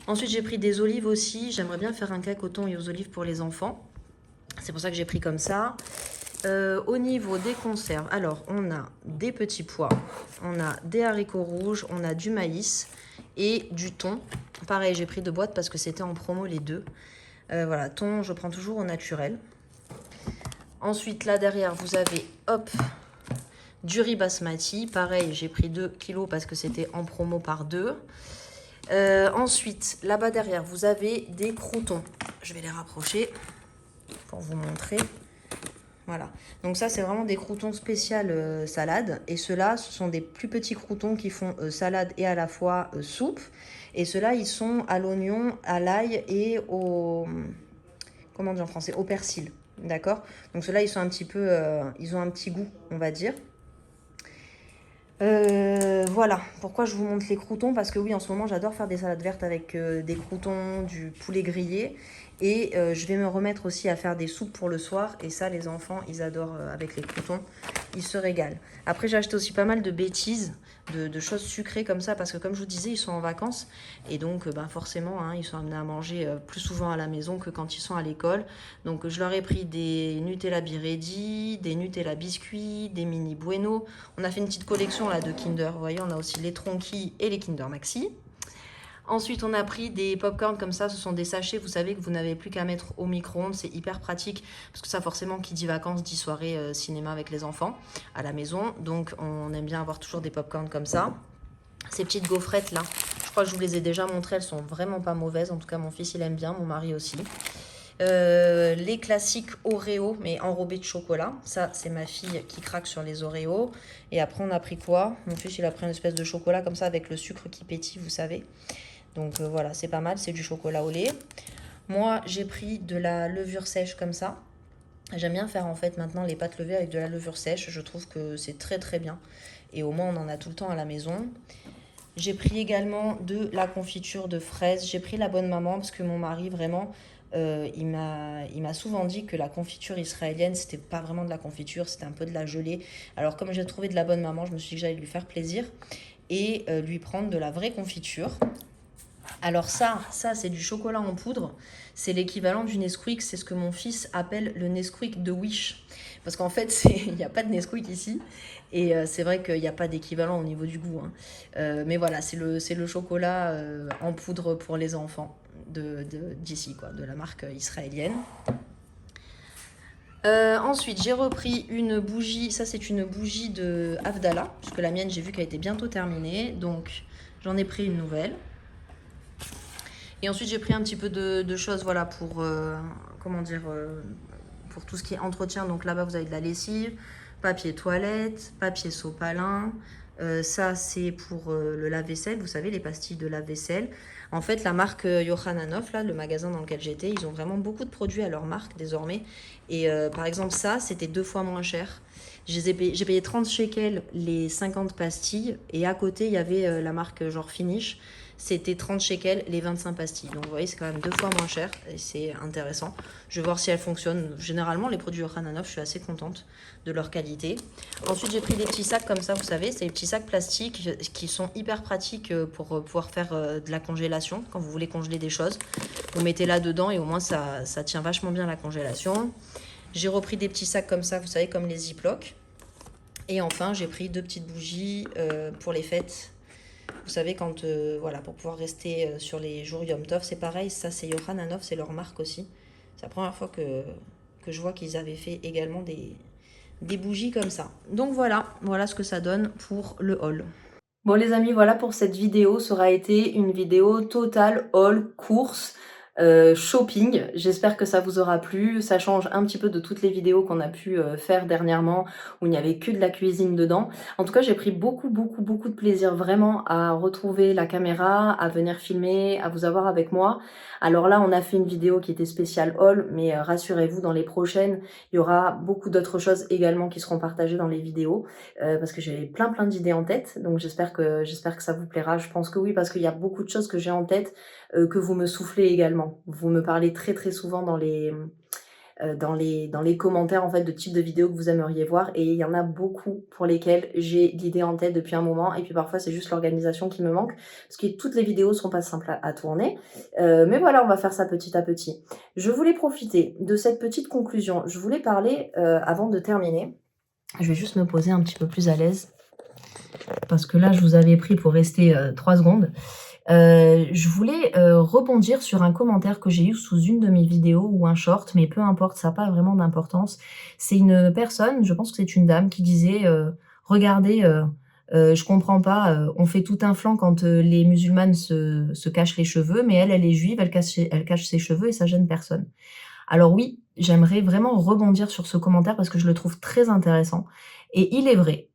Ensuite, j'ai pris des olives aussi. J'aimerais bien faire un cake au thon et aux olives pour les enfants. C'est pour ça que j'ai pris comme ça. Au niveau des conserves, alors, on a des petits pois, on a des haricots rouges, on a du maïs et du thon. Pareil, j'ai pris 2 boîtes parce que c'était en promo les deux. Voilà, thon, je prends toujours au naturel. Ensuite, là derrière, vous avez, hop, du riz basmati. Pareil, j'ai pris 2 kilos parce que c'était en promo par 2. Ensuite, là-bas derrière, vous avez des croûtons. Je vais les rapprocher pour vous montrer. Voilà, donc ça c'est vraiment des croûtons spécial salade. Et ceux-là, ce sont des plus petits croûtons qui font salade et à la fois soupe. Et ceux-là, ils sont à l'oignon, à l'ail et au... Comment dire en français? Au persil, d'accord? Donc ceux-là, ils sont un petit peu... ils ont un petit goût, on va dire. Voilà, pourquoi je vous montre les croûtons, parce que oui, en ce moment, j'adore faire des salades vertes avec des croûtons, du poulet grillé. Et je vais me remettre aussi à faire des soupes pour le soir. Et ça, les enfants, ils adorent avec les croûtons. Ils se régalent. Après, j'ai acheté aussi pas mal de bêtises, de choses sucrées comme ça, parce que comme je vous disais, ils sont en vacances. Et donc, ben, forcément, hein, ils sont amenés à manger plus souvent à la maison que quand ils sont à l'école. Donc, je leur ai pris des Nutella Biredi, des Nutella biscuits, des mini Bueno. On a fait une petite collection là de Kinder. Vous voyez, on a aussi les Tronquis et les Kinder Maxi. Ensuite, on a pris des popcorn comme ça. Ce sont des sachets, vous savez, que vous n'avez plus qu'à mettre au micro-ondes. C'est hyper pratique parce que ça, forcément, qui dit vacances, dit soirée cinéma avec les enfants à la maison. Donc, on aime bien avoir toujours des popcorn comme ça. Ces petites gaufrettes là, je crois que je vous les ai déjà montrées. Elles sont vraiment pas mauvaises. En tout cas, mon fils, il aime bien. Mon mari aussi. Les classiques Oreo, mais enrobés de chocolat. Ça, c'est ma fille qui craque sur les Oreos. Et après, on a pris quoi? Mon fils, il a pris une espèce de chocolat comme ça avec le sucre qui pétille, vous savez. Donc voilà, c'est pas mal, c'est du chocolat au lait. Moi, j'ai pris de la levure sèche comme ça. J'aime bien faire en fait maintenant les pâtes levées avec de la levure sèche. Je trouve que c'est très très bien. Et au moins, on en a tout le temps à la maison. J'ai pris également de la confiture de fraises. J'ai pris la bonne maman parce que mon mari, vraiment, il m'a souvent dit que la confiture israélienne, c'était pas vraiment de la confiture, c'était un peu de la gelée. Alors comme j'ai trouvé de la bonne maman, je me suis dit que j'allais lui faire plaisir et lui prendre de la vraie confiture. Alors ça c'est du chocolat en poudre. C'est l'équivalent du Nesquik. C'est ce que mon fils appelle le Nesquik de Wish. Parce qu'en fait, il n'y a pas de Nesquik ici. Et c'est vrai qu'il n'y a pas d'équivalent au niveau du goût. Hein. Mais voilà, c'est le chocolat en poudre pour les enfants d'ici, quoi, de la marque israélienne. Ensuite, j'ai repris une bougie. Ça, c'est une bougie de Havdalah. Puisque la mienne, j'ai vu qu'elle était bientôt terminée. Donc, j'en ai pris une nouvelle. Et ensuite, j'ai pris un petit peu de choses, voilà, pour, comment dire, pour tout ce qui est entretien. Donc là-bas, vous avez de la lessive, papier toilette, papier sopalin. Ça, c'est pour le lave-vaisselle, vous savez, les pastilles de lave-vaisselle. En fait, la marque Yohananov, là, le magasin dans lequel j'étais, ils ont vraiment beaucoup de produits à leur marque désormais. Et par exemple, ça, c'était 2 fois moins cher. J'ai payé 30 shekels les 50 pastilles. Et à côté, il y avait la marque genre Finish. C'était 30 shekels les 25 pastilles. Donc vous voyez, c'est quand même 2 fois moins cher et c'est intéressant. Je vais voir si elles fonctionnent. Généralement, les produits Yohananov, je suis assez contente de leur qualité. Ensuite, j'ai pris des petits sacs comme ça, vous savez. C'est des petits sacs plastiques qui sont hyper pratiques pour pouvoir faire de la congélation. Quand vous voulez congeler des choses, vous mettez là dedans et au moins ça tient vachement bien la congélation. J'ai repris des petits sacs comme ça, vous savez, comme les Ziploc. Et enfin, j'ai pris 2 petites bougies pour les fêtes. Vous savez, quand, voilà, pour pouvoir rester sur les jours Yom Tov, c'est pareil, ça c'est Yohananov, c'est leur marque aussi. C'est la première fois que je vois qu'ils avaient fait également des bougies comme ça. Donc voilà ce que ça donne pour le haul. Bon les amis, voilà pour cette vidéo, ça aura été une vidéo totale haul, course, shopping. J'espère que ça vous aura plu. Ça change un petit peu de toutes les vidéos qu'on a pu faire dernièrement où il n'y avait que de la cuisine dedans. En tout cas, j'ai pris beaucoup de plaisir vraiment à retrouver la caméra, à venir filmer, à vous avoir avec moi. Alors là, on a fait une vidéo qui était spéciale haul, mais rassurez-vous, dans les prochaines, il y aura beaucoup d'autres choses également qui seront partagées dans les vidéos parce que j'ai plein d'idées en tête. Donc j'espère que ça vous plaira. Je pense que oui, parce qu'il y a beaucoup de choses que j'ai en tête que vous me soufflez également. Vous me parlez très souvent dans les commentaires en fait de type de vidéos que vous aimeriez voir et il y en a beaucoup pour lesquelles j'ai l'idée en tête depuis un moment et puis parfois c'est juste l'organisation qui me manque parce que toutes les vidéos sont pas simples à tourner mais voilà, on va faire ça petit à petit. Je voulais profiter de cette petite conclusion, je voulais parler avant de terminer, je vais juste me poser un petit peu plus à l'aise parce que là je vous avais pris pour rester 3 secondes. Je voulais rebondir sur un commentaire que j'ai eu sous une de mes vidéos ou un short, mais peu importe, ça n'a pas vraiment d'importance. C'est une personne, je pense que c'est une dame, qui disait regardez, je comprends pas, on fait tout un flanc quand les musulmanes se cachent les cheveux, mais elle est juive, elle cache ses cheveux et ça gêne personne. Alors oui, j'aimerais vraiment rebondir sur ce commentaire parce que je le trouve très intéressant. Et il est vrai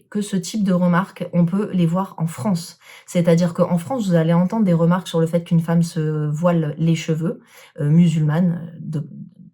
que ce type de remarques, on peut les voir en France. C'est-à-dire qu'en France, vous allez entendre des remarques sur le fait qu'une femme se voile les cheveux, musulmane,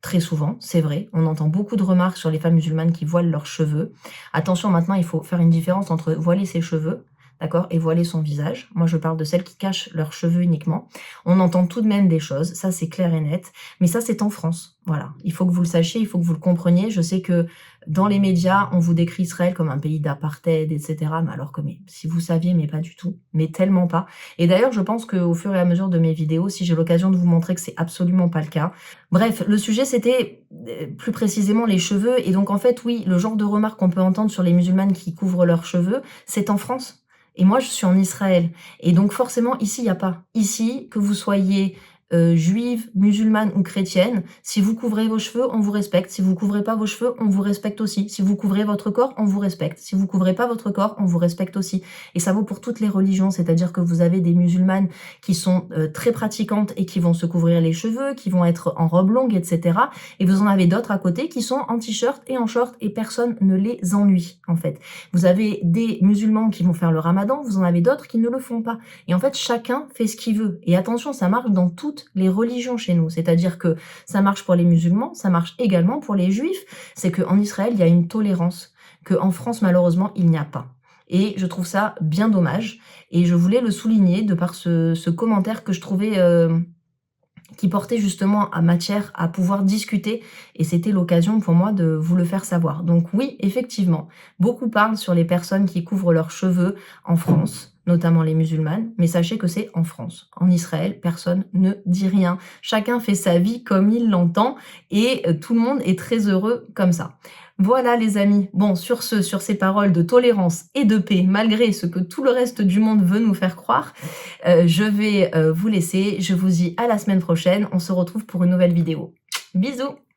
très souvent, c'est vrai. On entend beaucoup de remarques sur les femmes musulmanes qui voilent leurs cheveux. Attention, maintenant, il faut faire une différence entre voiler ses cheveux, d'accord, et voiler son visage. Moi, je parle de celles qui cachent leurs cheveux uniquement. On entend tout de même des choses, ça c'est clair et net, mais ça c'est en France. Voilà, il faut que vous le sachiez, il faut que vous le compreniez. Je sais que dans les médias, on vous décrit Israël comme un pays d'apartheid, etc. Mais alors que, si vous saviez, mais pas du tout, mais tellement pas. Et d'ailleurs, je pense qu'au fur et à mesure de mes vidéos, si j'ai l'occasion de vous montrer que c'est absolument pas le cas. Bref, le sujet c'était plus précisément les cheveux. Et donc en fait, oui, le genre de remarques qu'on peut entendre sur les musulmanes qui couvrent leurs cheveux, c'est en France. Et moi, je suis en Israël. Et donc, forcément, ici, il n'y a pas. Ici, que vous soyez juive, musulmane ou chrétienne, si vous couvrez vos cheveux, on vous respecte. Si vous couvrez pas vos cheveux, on vous respecte aussi. Si vous couvrez votre corps, on vous respecte. Si vous couvrez pas votre corps, on vous respecte aussi. Et ça vaut pour toutes les religions, c'est-à-dire que vous avez des musulmanes qui sont très pratiquantes et qui vont se couvrir les cheveux, qui vont être en robe longue, etc. Et vous en avez d'autres à côté qui sont en t-shirt et en short et personne ne les ennuie, en fait. Vous avez des musulmans qui vont faire le ramadan, vous en avez d'autres qui ne le font pas. Et en fait, chacun fait ce qu'il veut. Et attention, ça marche dans toutes les religions chez nous. C'est-à-dire que ça marche pour les musulmans, ça marche également pour les juifs. C'est qu'en Israël, il y a une tolérance qu'en France, malheureusement, il n'y a pas. Et je trouve ça bien dommage. Et je voulais le souligner de par ce commentaire que je trouvais... qui portait justement à matière à pouvoir discuter, et c'était l'occasion pour moi de vous le faire savoir. Donc oui, effectivement, beaucoup parlent sur les personnes qui couvrent leurs cheveux en France, notamment les musulmanes, mais sachez que c'est en France. En Israël, personne ne dit rien. Chacun fait sa vie comme il l'entend, et tout le monde est très heureux comme ça. Voilà les amis, bon sur ces paroles de tolérance et de paix, malgré ce que tout le reste du monde veut nous faire croire, je vais vous laisser, je vous dis à la semaine prochaine, on se retrouve pour une nouvelle vidéo. Bisous!